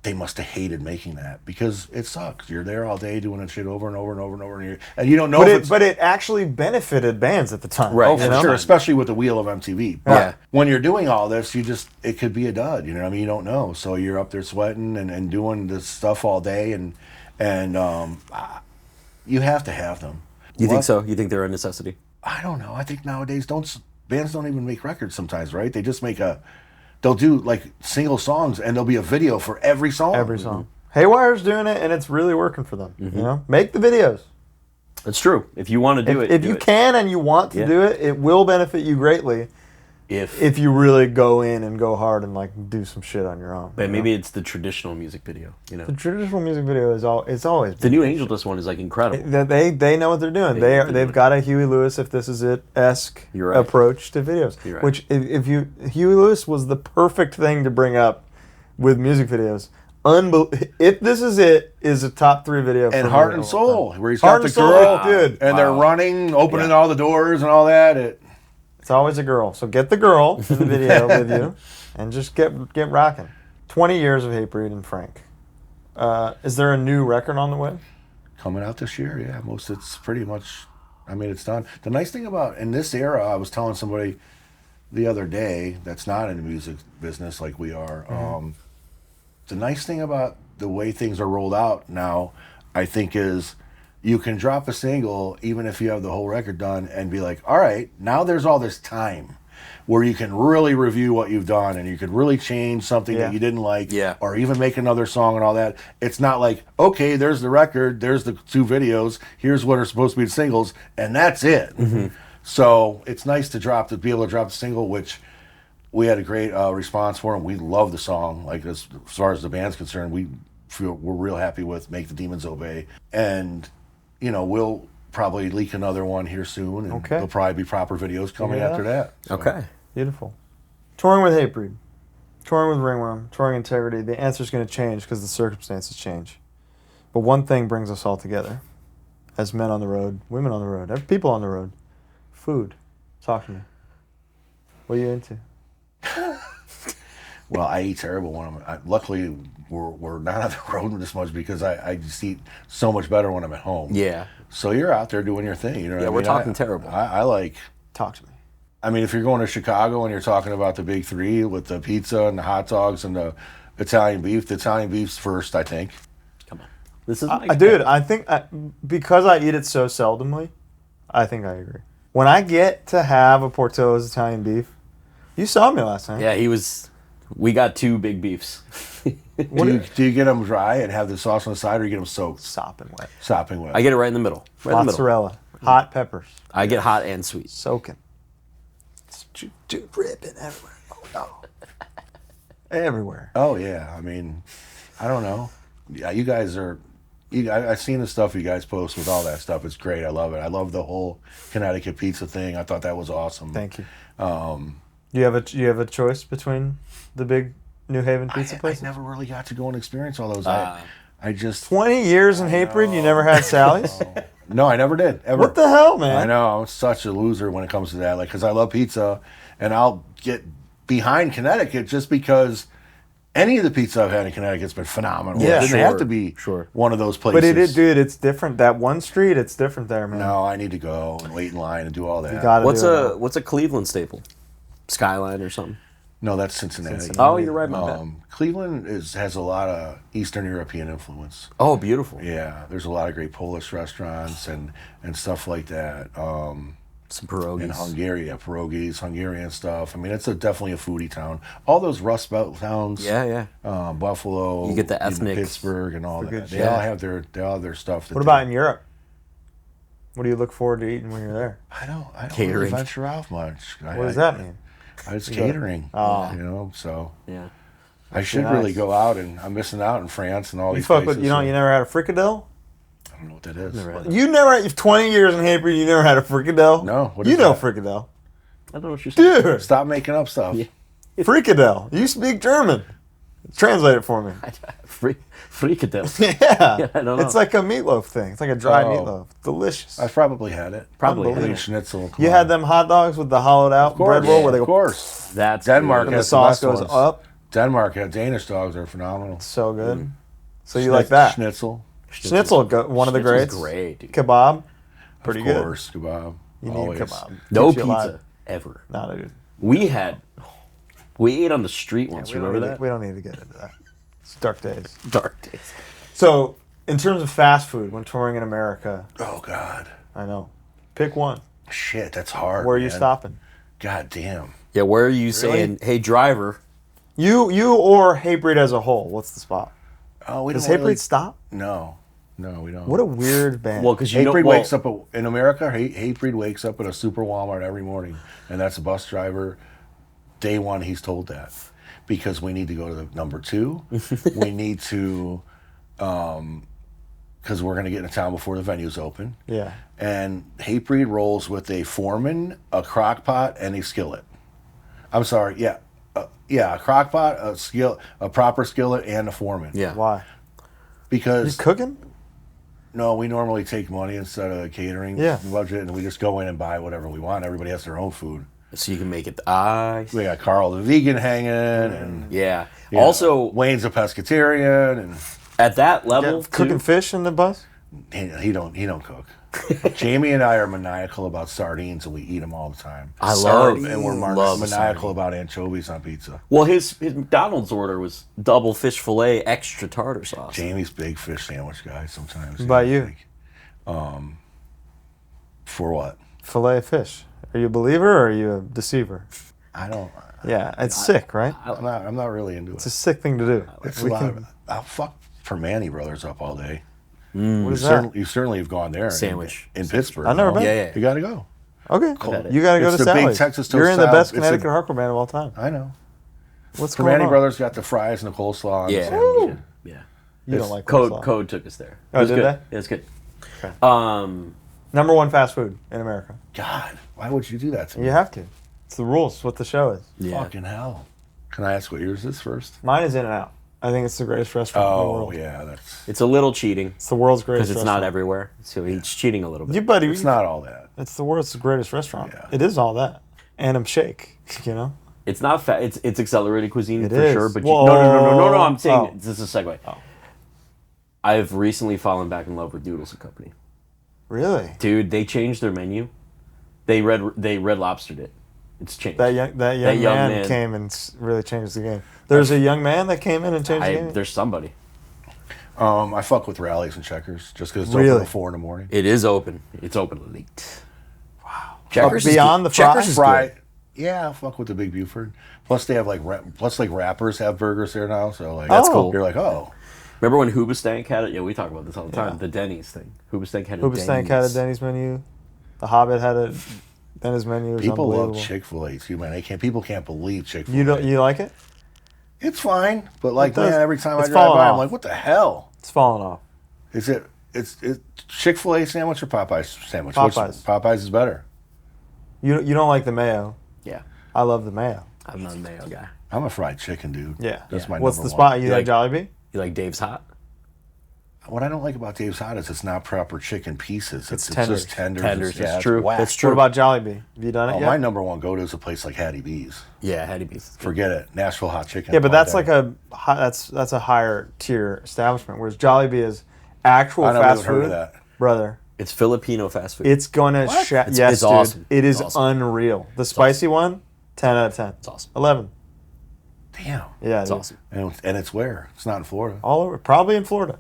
they must have hated making that because it sucks. You're there all day doing that shit over and over and over and over, and you don't know. But if it's, it actually benefited bands at the time. Right. oh, you for know? sure, especially with the wheel of MTV. But Yeah. when you're doing all this, it could be a dud. You know what I mean? You don't know. So you're up there sweating and doing this stuff all day, and you have to have them. You think so? You think they're a necessity? I don't know. I think nowadays bands don't even make records sometimes, right? They just they'll do like single songs, and there'll be a video for every song. Every song. Haywire's doing it, and it's really working for them. You know, make the videos. It's true. If you want to do it, if you can and you want to do it, it will benefit you greatly. If you really go in and go hard and like do some shit on your own. But maybe it's the traditional music video. You know, the traditional music video it's always the new Angel Dust one is like incredible. They know what they're doing. They've got a Huey Lewis, if this is it-esque approach to videos. You're right. Which Huey Lewis was the perfect thing to bring up with music videos. If This Is It is a top 3 video. And Heart and Soul, where he's got the girl, dude, and they're running, opening all the doors and all that. It's always a girl. So get the girl in the video with you, and just get rocking. 20 years of Hatebreed and Frank. Is there a new record on the way? Coming out this year, yeah. It's pretty much, I mean, it's done. The nice thing about, in this era, I was telling somebody the other day that's not in the music business like we are, the nice thing about the way things are rolled out now, I think, is you can drop a single even if you have the whole record done and be like, all right, now there's all this time where you can really review what you've done, and you could really change something that you didn't like, or even make another song and all that. It's not like, okay, there's the record, there's the 2 videos, here's what are supposed to be the singles, and that's it. So it's nice to be able to drop the single, which we had a great response for him. We love the song. Like, as far as the band's concerned, we're real happy with "Make the Demons Obey," and we'll probably leak another one here soon, and there'll probably be proper videos coming after that. So. Okay, beautiful. Touring with Hatebreed, touring with Ringworm, touring Integrity. The answer's going to change because the circumstances change. But one thing brings us all together, as men on the road, women on the road, people on the road: food. Talk to me. What are you into? Well, I eat terrible when luckily, we're not on the road this much because I just eat so much better when I'm at home. Yeah. So you're out there doing your thing. You know what I mean? We're talking terrible. I like... Talk to me. I mean, if you're going to Chicago and you're talking about the big 3 with the pizza and the hot dogs and the Italian beef, the Italian beef's first, I think. Come on. This is dude, I think because I eat it so seldomly, I think I agree. When I get to have a Portillo's Italian beef, you saw me last night. Yeah, we got 2 big beefs. Do you get them dry and have the sauce on the side, or you get them soaked? Sopping wet. Sopping wet. I get it right in the middle. Mozzarella. Hot peppers. I get hot and sweet. Soaking. It's dripping everywhere. Oh, no. Everywhere. Oh, yeah. I mean, I don't know. Yeah, you guys are... I've seen the stuff you guys post with all that stuff. It's great. I love it. I love the whole Connecticut pizza thing. I thought that was awesome. Thank you. You have a choice between the big New Haven pizza places? I never really got to go and experience all those. I just 20 years in Hatebreed, you never had Sally's? No, I never did. Ever. What the hell, man? I know. I'm such a loser when it comes to that. Like, because I love pizza, and I'll get behind Connecticut just because any of the pizza I've had in Connecticut's been phenomenal. Yeah, it didn't have to be one of those places. But dude, it's different. That one street, it's different there, man. No, I need to go and wait in line and do all that. You gotta What's a Cleveland staple? Skyline or something? No, that's Cincinnati. Oh, you're right, my bad. Cleveland has a lot of Eastern European influence. Oh, beautiful. Yeah, there's a lot of great Polish restaurants and stuff like that. Some pierogies. In Hungary, pierogies, Hungarian stuff. I mean, it's definitely a foodie town. All those Rust Belt towns. Yeah. Buffalo. You get the ethnic. Pittsburgh and all that. They all have their stuff. What about in Europe? What do you look forward to eating when you're there? I don't Catering. really venture out much. What does that mean? It's catering. Oh. So. Yeah. I should really go out, and I'm missing out in France and all these places. But you never had a fricadelle? I don't know what that is. You've 20 years in Hatebreed, you never had a fricadelle? No. What is that? fricadelle. I don't know what you're saying. Dude. Stop making up stuff. Yeah. Fricadelle. You speak German. Translate it for me. Fricadelle. Yeah. I don't know. It's like a meatloaf thing. It's like a dry meatloaf. Delicious. I've probably had it. Probably. Schnitzel. You had them hot dogs with the hollowed out bread roll where they go. Of course. That's Denmark and has the sauce the best goes ones. up. Denmark Danish dogs are phenomenal. So good. So you like that? Schnitzel. Schnitzel, one of the greats. Great, dude. Kebab. Pretty good. Of course, kebab. You Always. need kebab. No Keeps you alive. pizza ever. Nah, dude. We ate on the street once. You remember that? We don't need to get into that. It's dark days. Dark days. So, in terms of fast food, when touring in America, Oh God. I know. Pick one. Shit, that's hard. Where are you man. stopping? God damn. Yeah, where are you saying, hey, driver? You or Hatebreed as a whole? What's the spot? Oh, we Does don't Hatebreed really... stop? No, we don't. What a weird band. Well, because you know, Hatebreed well, wakes up in America. Hatebreed wakes up at a super Walmart every morning, and that's a bus driver. Day one, he's told that because we need to go to the number 2. We need to, because we're going to get into town before the venues open. Yeah. And Hatebreed rolls with a foreman, a crock pot, and a skillet. I'm sorry, yeah, a crock pot, a proper skillet, and a foreman. yeah. Why? You Because cooking? no, we normally take money instead of the catering budget, and we just go in and buy whatever we want. Everybody has their own food. So you can make it the eyes. We got Carl the vegan hanging, and Yeah. you know, Also, Wayne's a pescatarian, and at that level, Cooking too, fish in the bus? he don't cook. Jamie and I are maniacal about sardines, and we eat them all the time. I love, And we're love maniacal sardine. about anchovies on pizza. Well, his McDonald's order was double fish fillet, extra tartar sauce. Jamie's big fish sandwich guy sometimes. What about you? For what? Filet of fish. Are you a believer or are you a deceiver? I don't. Yeah, it's sick, right? I'm not really into It's it. a sick thing to do. It's We a lot. can- I'll fuck Permane Brothers up all day. What is that? You certainly have gone there. Sandwich. in Pittsburgh. I've never no? been. Yeah. You got to go. Okay. it. You got to go It's to the big Sally's. Texas toast You're in the salad. best It's Connecticut a- hardcore band of all time. I know. What's going Permane on? Brothers got the fries and the coleslaw. And the Yeah. sandwich. Yeah. You don't like Code coleslaw. Code took us there. Oh, It was did good. they? Yeah, it's good. Okay. Number 1 fast food in America. God, why would you do that to me? You have to. It's the rules. It's what the show is. Yeah. Fucking hell. Can I ask what yours is first? Mine is In-N-Out. I think it's the greatest restaurant in the Oh, world. yeah, that's. It's a little cheating It's the world's greatest because it's restaurant. not everywhere. So he's cheating a little bit. You buddy, It's not all that. it's the world's greatest restaurant. Yeah. It is all that. And I'm shake, you know? It's not fat. It's accelerated cuisine It for is. sure. But Whoa. no. I'm saying Oh. this is a segue. Oh. I've recently fallen back in love with Noodles and Company. Really? Dude, they changed their menu. They red lobstered it. It's changed. That young man came and really changed the game. There's a young man that came in and changed the game? There's somebody. I fuck with rallies and checkers just because it's Really? open at 4 in the morning. It is open. It's open late. Wow. Checkers is beyond good. the fries? Checkers is Fry. good. Yeah, I fuck with the Big Buford. Plus they have rappers have burgers there now, so like That's cool. You're like, oh, Remember when Hoobastank had it? Yeah, we talk about this all the time. Yeah. The Denny's thing. Hoobastank had a Hoobastank had a Denny's menu. The Hobbit had a Denny's menu. It was people love unbelievable. Chick-fil-A too, man. People can't believe Chick-fil-A. You like it? It's fine, but like, It does- man, every time I it's drive falling by, I'm off. like, what the hell? It's falling off. Is it? It's Chick-fil-A sandwich or Popeyes sandwich? Popeyes. Popeyes is better. You don't like the mayo. Yeah. I love the mayo. I'm not a mayo guy. I'm a fried chicken dude. Yeah. That's my What's number the one. spot? You You like like- Jollibee? You like Dave's Hot? What I don't like about Dave's Hot is it's not proper chicken pieces. It's tenders. just tenders. Tenders, It's- that's it's true. whack. That's true. What about Jollibee? Have you done it Oh, yet? my number one go-to is a place like Hattie B's. Yeah, Hattie B's. Forget it. Nashville hot chicken. Yeah, but all that's day. like that's a higher tier establishment. Whereas Jollibee is actual I never fast even heard of food, that. brother. It's Filipino fast food. It's gonna It's- yes, it's dude. awesome. It is It's awesome. unreal. The spicy one, 10 out of 10. It's awesome. 11. Damn. Yeah, It's dude. awesome. And it's where? It's not in Florida. All over, probably in Florida.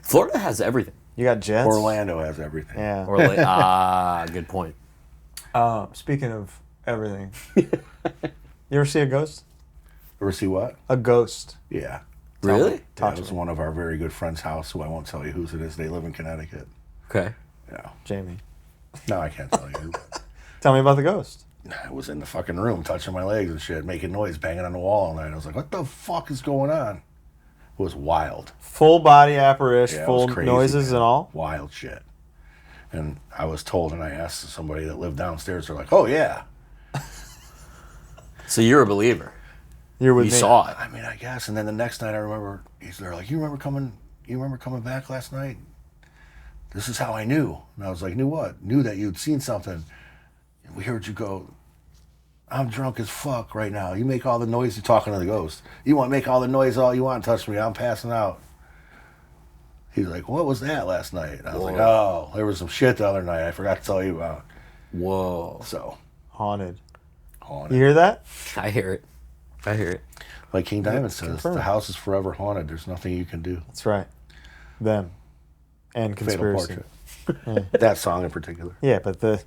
Florida has everything. You got Jets. Orlando has everything. Yeah. Or like, good point. Speaking of everything, you ever see a ghost? Ever see what? A ghost. Yeah. Really? Talk That to was me. one of our very good friends' house, who I won't tell you whose it is. They live in Connecticut. Okay. Yeah. Jamie. No, I can't tell you. Tell me about the ghost. I was in the fucking room touching my legs and shit, making noise, banging on the wall all night. I was like, what the fuck is going on? It was wild. Full body apparition, Yeah, it full was crazy, noises man. and all. Wild shit. And I was told, and I asked somebody that lived downstairs, they're like, oh, yeah. So you're a believer. You're with You me. saw it. I mean, I guess. And then the next night, I remember they're like, you remember coming back last night? This is how I knew. And I was like, knew what? Knew that you'd seen something. And we heard you go, I'm drunk as fuck right now. You make all the noise. You're talking to the ghost. You want to make all the noise all you want. Touch me. I'm passing out. He's like, what was that last night? And I was like, oh, there was some shit the other night I forgot to tell you about. Whoa. So, Haunted. haunted. You hear that? I hear it. I hear it. Like King Diamond says, confirmed. the house is forever haunted. There's nothing you can do. That's right. Them. And Fatal Conspiracy. Portrait. That song in particular. Yeah, but there's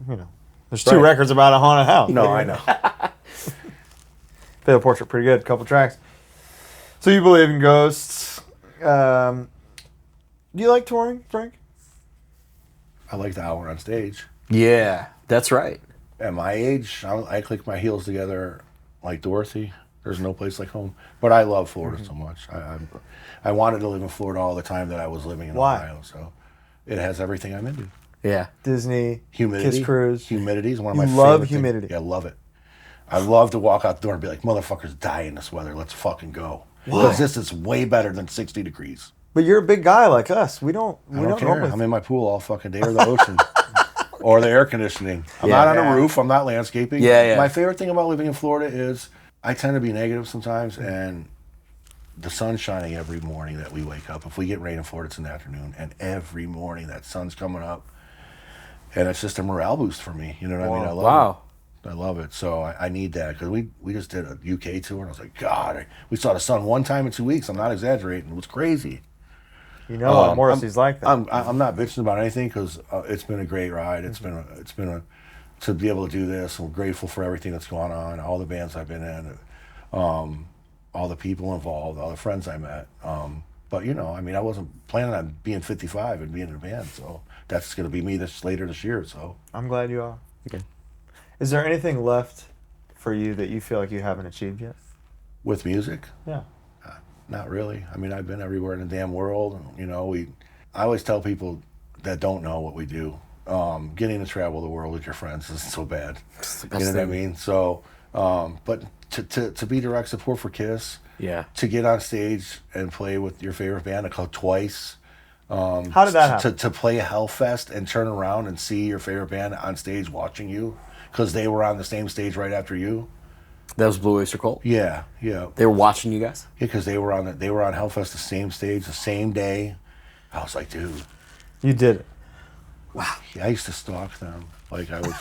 two records about a haunted house. No, I know. Fatal Portrait, pretty good. Couple tracks. So you believe in ghosts. Do you like touring, Frank? I like the hour on stage. Yeah, that's right. At my age, I click my heels together like Dorothy. There's no place like home. But I love Florida so much. I wanted to live in Florida all the time that I was living in Ohio. So it has everything I'm into. Yeah. Disney, Humidity. Kiss Cruise. Humidity is one of my You favorite love things. humidity. Yeah, I love it. I love to walk out the door and be like, motherfuckers die in this weather. Let's fucking go. Because this is way better than 60 degrees. But you're a big guy like us. We don't I don't care. normally- I'm in my pool all fucking day or the ocean. Or the air conditioning. I'm Yeah. not on Yeah. a roof. I'm not landscaping. Yeah, yeah. My favorite thing about living in Florida is I tend to be negative sometimes, and the sun's shining every morning that we wake up. If we get rain in Florida, it's in the afternoon, and every morning that sun's coming up, and it's just a morale boost for me. You know what I mean? I love Wow. it. I love it. So I need that because we just did a UK tour, and I was like, God, we saw the sun one time in 2 weeks. I'm not exaggerating. It was crazy. You know, Morrissey's like that. I'm not bitching about anything because it's been a great ride. It's been to be able to do this. I'm grateful for everything that's gone on, all the bands I've been in, all the people involved, all the friends I met. But I wasn't planning on being 55 and being in a band, so that's going to be me later this year. So I'm glad you are. Okay. Is there anything left for you that you feel like you haven't achieved yet? with music. Yeah. Not really. I mean, I've been everywhere in the damn world. I always tell people that don't know what we do. Getting to travel the world with your friends isn't so bad. You know what I mean? So, but to be direct support for Kiss, Yeah. to get on stage and play with your favorite band twice. How did that happen? To play a Hellfest and turn around and see your favorite band on stage watching you because they were on the same stage right after you. That was Blue Oyster Cult. Yeah. They were watching you guys. Yeah, because they were on Hellfest the same stage, the same day. I was like, dude. You did it. Wow. Yeah, I used to stalk them. Like I would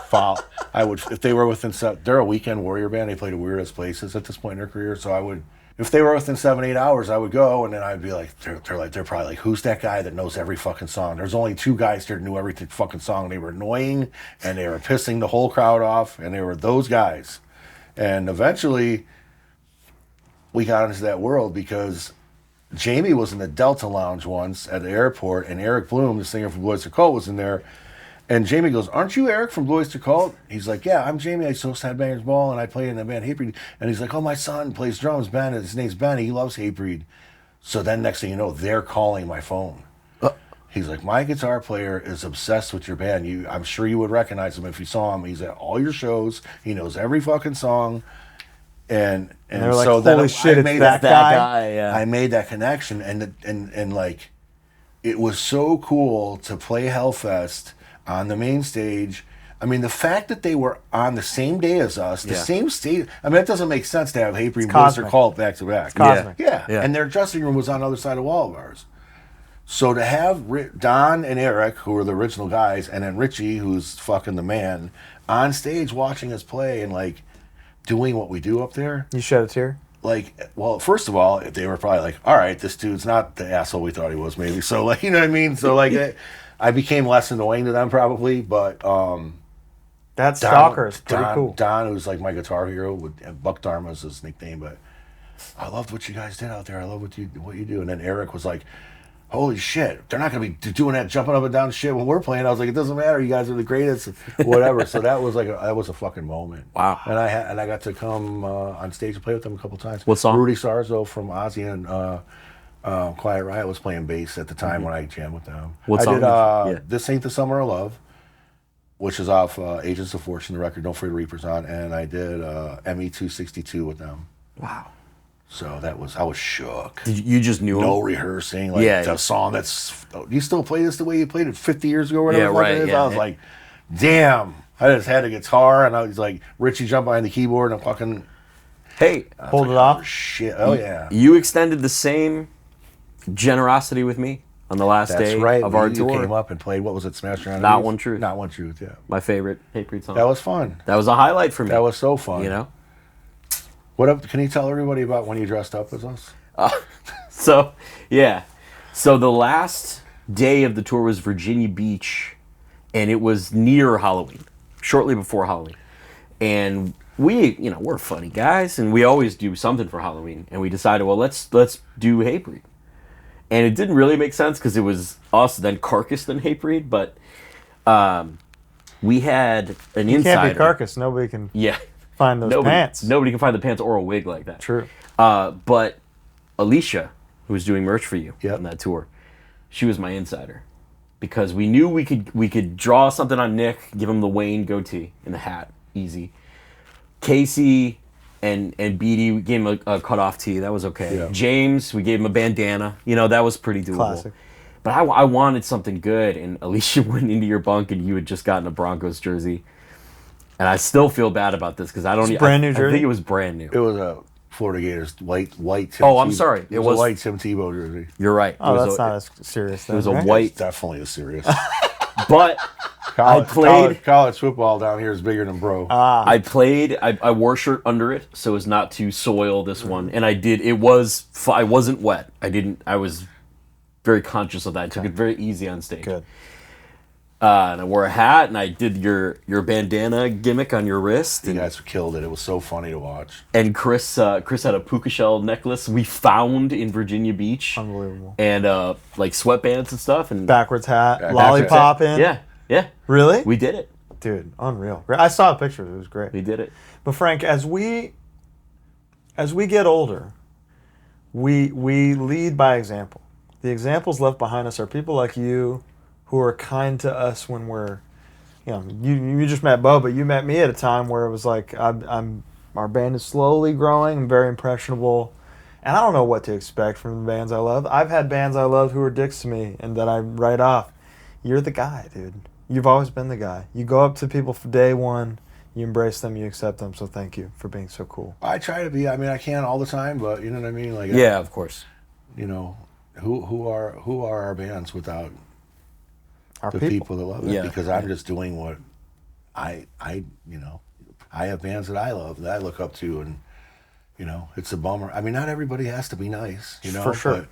follow. If they were within they're a weekend warrior band. They played at weirdest places at this point in their career. So if they were within 7-8 hours, I would go, and then I'd be like, they're probably like, who's that guy that knows every fucking song? There's only 2 guys here that knew every fucking song. They were annoying, and they were pissing the whole crowd off, and they were those guys. And eventually, we got into that world because Jamie was in the Delta Lounge once at the airport, and Eric Bloom, the singer from Blue Oyster Cult, was in there. And Jamie goes, "Aren't you Eric from Blue Oyster Cult?" He's like, "Yeah, I'm Jamie. I host Headbangers Ball, and I play in the band Hatebreed." And he's like, "Oh, my son plays drums, Ben. His name's Ben. He loves Hatebreed." So then next thing you know, they're calling my phone. He's like, "My guitar player is obsessed with your band. I'm sure you would recognize him if you saw him. He's at all your shows. He knows every fucking song." And they're like, so then "Holy shit, I it's made that guy?" Yeah. I made that connection, and like, it was so cool to play Hellfest on the main stage. I mean, the fact that they were on the same day as us, the same stage. I mean, it doesn't make sense to have Hatebreed and Blue Oyster Cult back to back. Cosmic. Yeah. Yeah. And their dressing room was on the other side of the wall of ours. So to have Don and Eric, who were the original guys, and then Richie, who's fucking the man, on stage watching us play and like doing what we do up there. You shed a tear? Like, well, first of all, they were probably like, all right, this dude's not the asshole we thought he was, maybe. So, like, you know what I mean? So, like, I became less annoying to them probably, but That stalker is pretty cool. Don, who's like my guitar hero, Buck Dharma is his nickname, but I loved what you guys did out there. I love what you do. And then Eric was like, holy shit, they're not going to be doing that jumping up and down shit when we're playing. I was like, it doesn't matter. You guys are the greatest, whatever. So that was a fucking moment. Wow. And I got to come on stage and play with them a couple times. What song? Rudy Sarzo from Ozzy and Quiet Riot was playing bass at the time when I jammed with them. What I song did did you- This Ain't the Summer of Love, which is off Agents of Fortune, the record Don't Fear the Reaper's on, and I did ME262 with them. Wow. So I was shook. You just knew No him? rehearsing, like Yeah. the song that's. You still play this the way you played it 50 years ago, or whatever. Yeah, the fuck right, it is? yeah. I was like, damn. I just had a guitar, and I was like, Richie jumped behind the keyboard, and fucking Hey, Pulled it oh, off. shit. Oh yeah. you extended the same generosity with me on the last That's day right. of our You tour. came up and played, what was it, Smash Around? Not One Truth. Not One Truth, yeah. My favorite Hatebreed song. That was fun. That was a highlight for me. That was so fun. You know? What up? Can you tell everybody about when you dressed up as us? So, yeah. So the last day of the tour was Virginia Beach, and it was near Halloween, shortly before Halloween. And we, we're funny guys, and we always do something for Halloween. And we decided, well, let's do Hatebreed. And it didn't really make sense because it was us, then Carcass, then Hatebreed. But we had an You insider. can't be Carcass. Nobody can find those pants. Nobody can find the pants or a wig like that. True. But Alicia, who was doing merch for you Yep. on that tour, she was my insider. Because we knew we could draw something on Nick, give him the Wayne goatee and the hat. Easy. Casey and Beatty, we gave him a cutoff tee. That was okay. Yeah. James, we gave him a bandana. That was pretty doable. Classic. But I wanted something good, and Alicia went into your bunk, and you had just gotten a Broncos jersey. And I still feel bad about this because I don't. Brand new I jersey? think it was brand new. It was a Florida Gators white Tim Oh, I'm Tebow. sorry. It was a white Tim Tebow jersey. You're right. Oh, it that's was not as serious. It was a right? white, It's definitely a serious. but College, played- college football down here is bigger than bro. I wore a shirt under it so as not to soil this one, and I did. I wasn't wet. I was very conscious of that. I took it very easy on stage. Good. And I wore a hat, and I did your bandana gimmick on your wrist. You And, guys killed it. It was so funny to watch. and Chris had a puka shell necklace we found in Virginia Beach. Unbelievable. And like sweatbands and stuff. And Backwards hat, Yeah, lollipop in. yeah, Really? we did it. Dude, unreal. I saw a picture. It was great. We did it. But Frank, as we get older, we lead by example. The examples left behind us are people like you who are kind to us when we're, you just met Bo, but you met me at a time where it was like our band is slowly growing. I'm very impressionable, and I don't know what to expect from the bands I love. I've had bands I loved who are dicks to me and that I write off. You're the guy, dude. You've always been the guy. You go up to people for day one, you embrace them, you accept them. So thank you for being so cool. I try to be. I mean, I can't all the time, but you know what I mean. Like, Yeah, of course. Who are our bands without Our the people that love it? Yeah. Because I'm just doing what I have bands that I love that I look up to, and it's a bummer. I mean, not everybody has to be nice, For sure.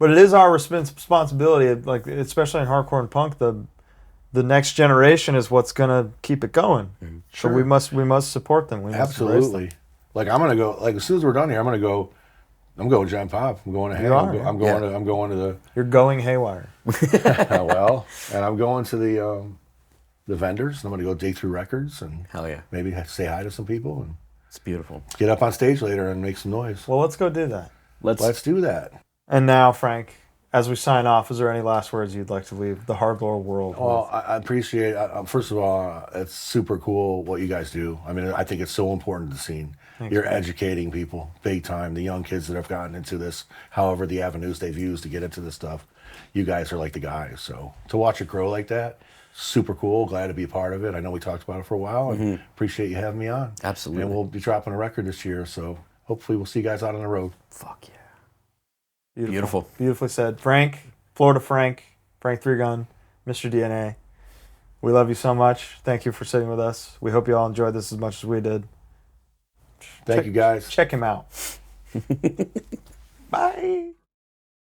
But it is our responsibility, like especially in hardcore and punk, the next generation is what's gonna keep it going. So we must support them. We must embrace them. absolutely. Like I'm gonna go. Like as soon as we're done here, I'm going John Pop. I'm going to. You are, I'm going to the. You're going haywire. Well, and I'm going to the vendors. I'm going to go dig through records and Hell yeah. maybe say hi to some people and It's beautiful. get up on stage later and make some noise. Well, let's go do that. Let's do that. And now, Frank, as we sign off, is there any last words you'd like to leave the HardLore world Well, with? I appreciate. First of all, it's super cool what you guys do. I mean, I think it's so important to the scene. You're educating people big time. The young kids that have gotten into this, however the avenues they've used to get into this stuff, you guys are like the guys. So to watch it grow like that, super cool. Glad to be a part of it. I know we talked about it for a while, and appreciate you having me on. Absolutely. And we'll be dropping a record this year, so hopefully we'll see you guys out on the road. Fuck yeah. Beautiful. Beautifully said. Frank, Florida Frank 3-Gun, Mr. DNA. We love you so much. Thank you for sitting with us. We hope you all enjoyed this as much as we did. Thank you, guys. Check him out. Bye.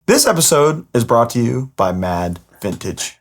This episode is brought to you by Mad Vintage.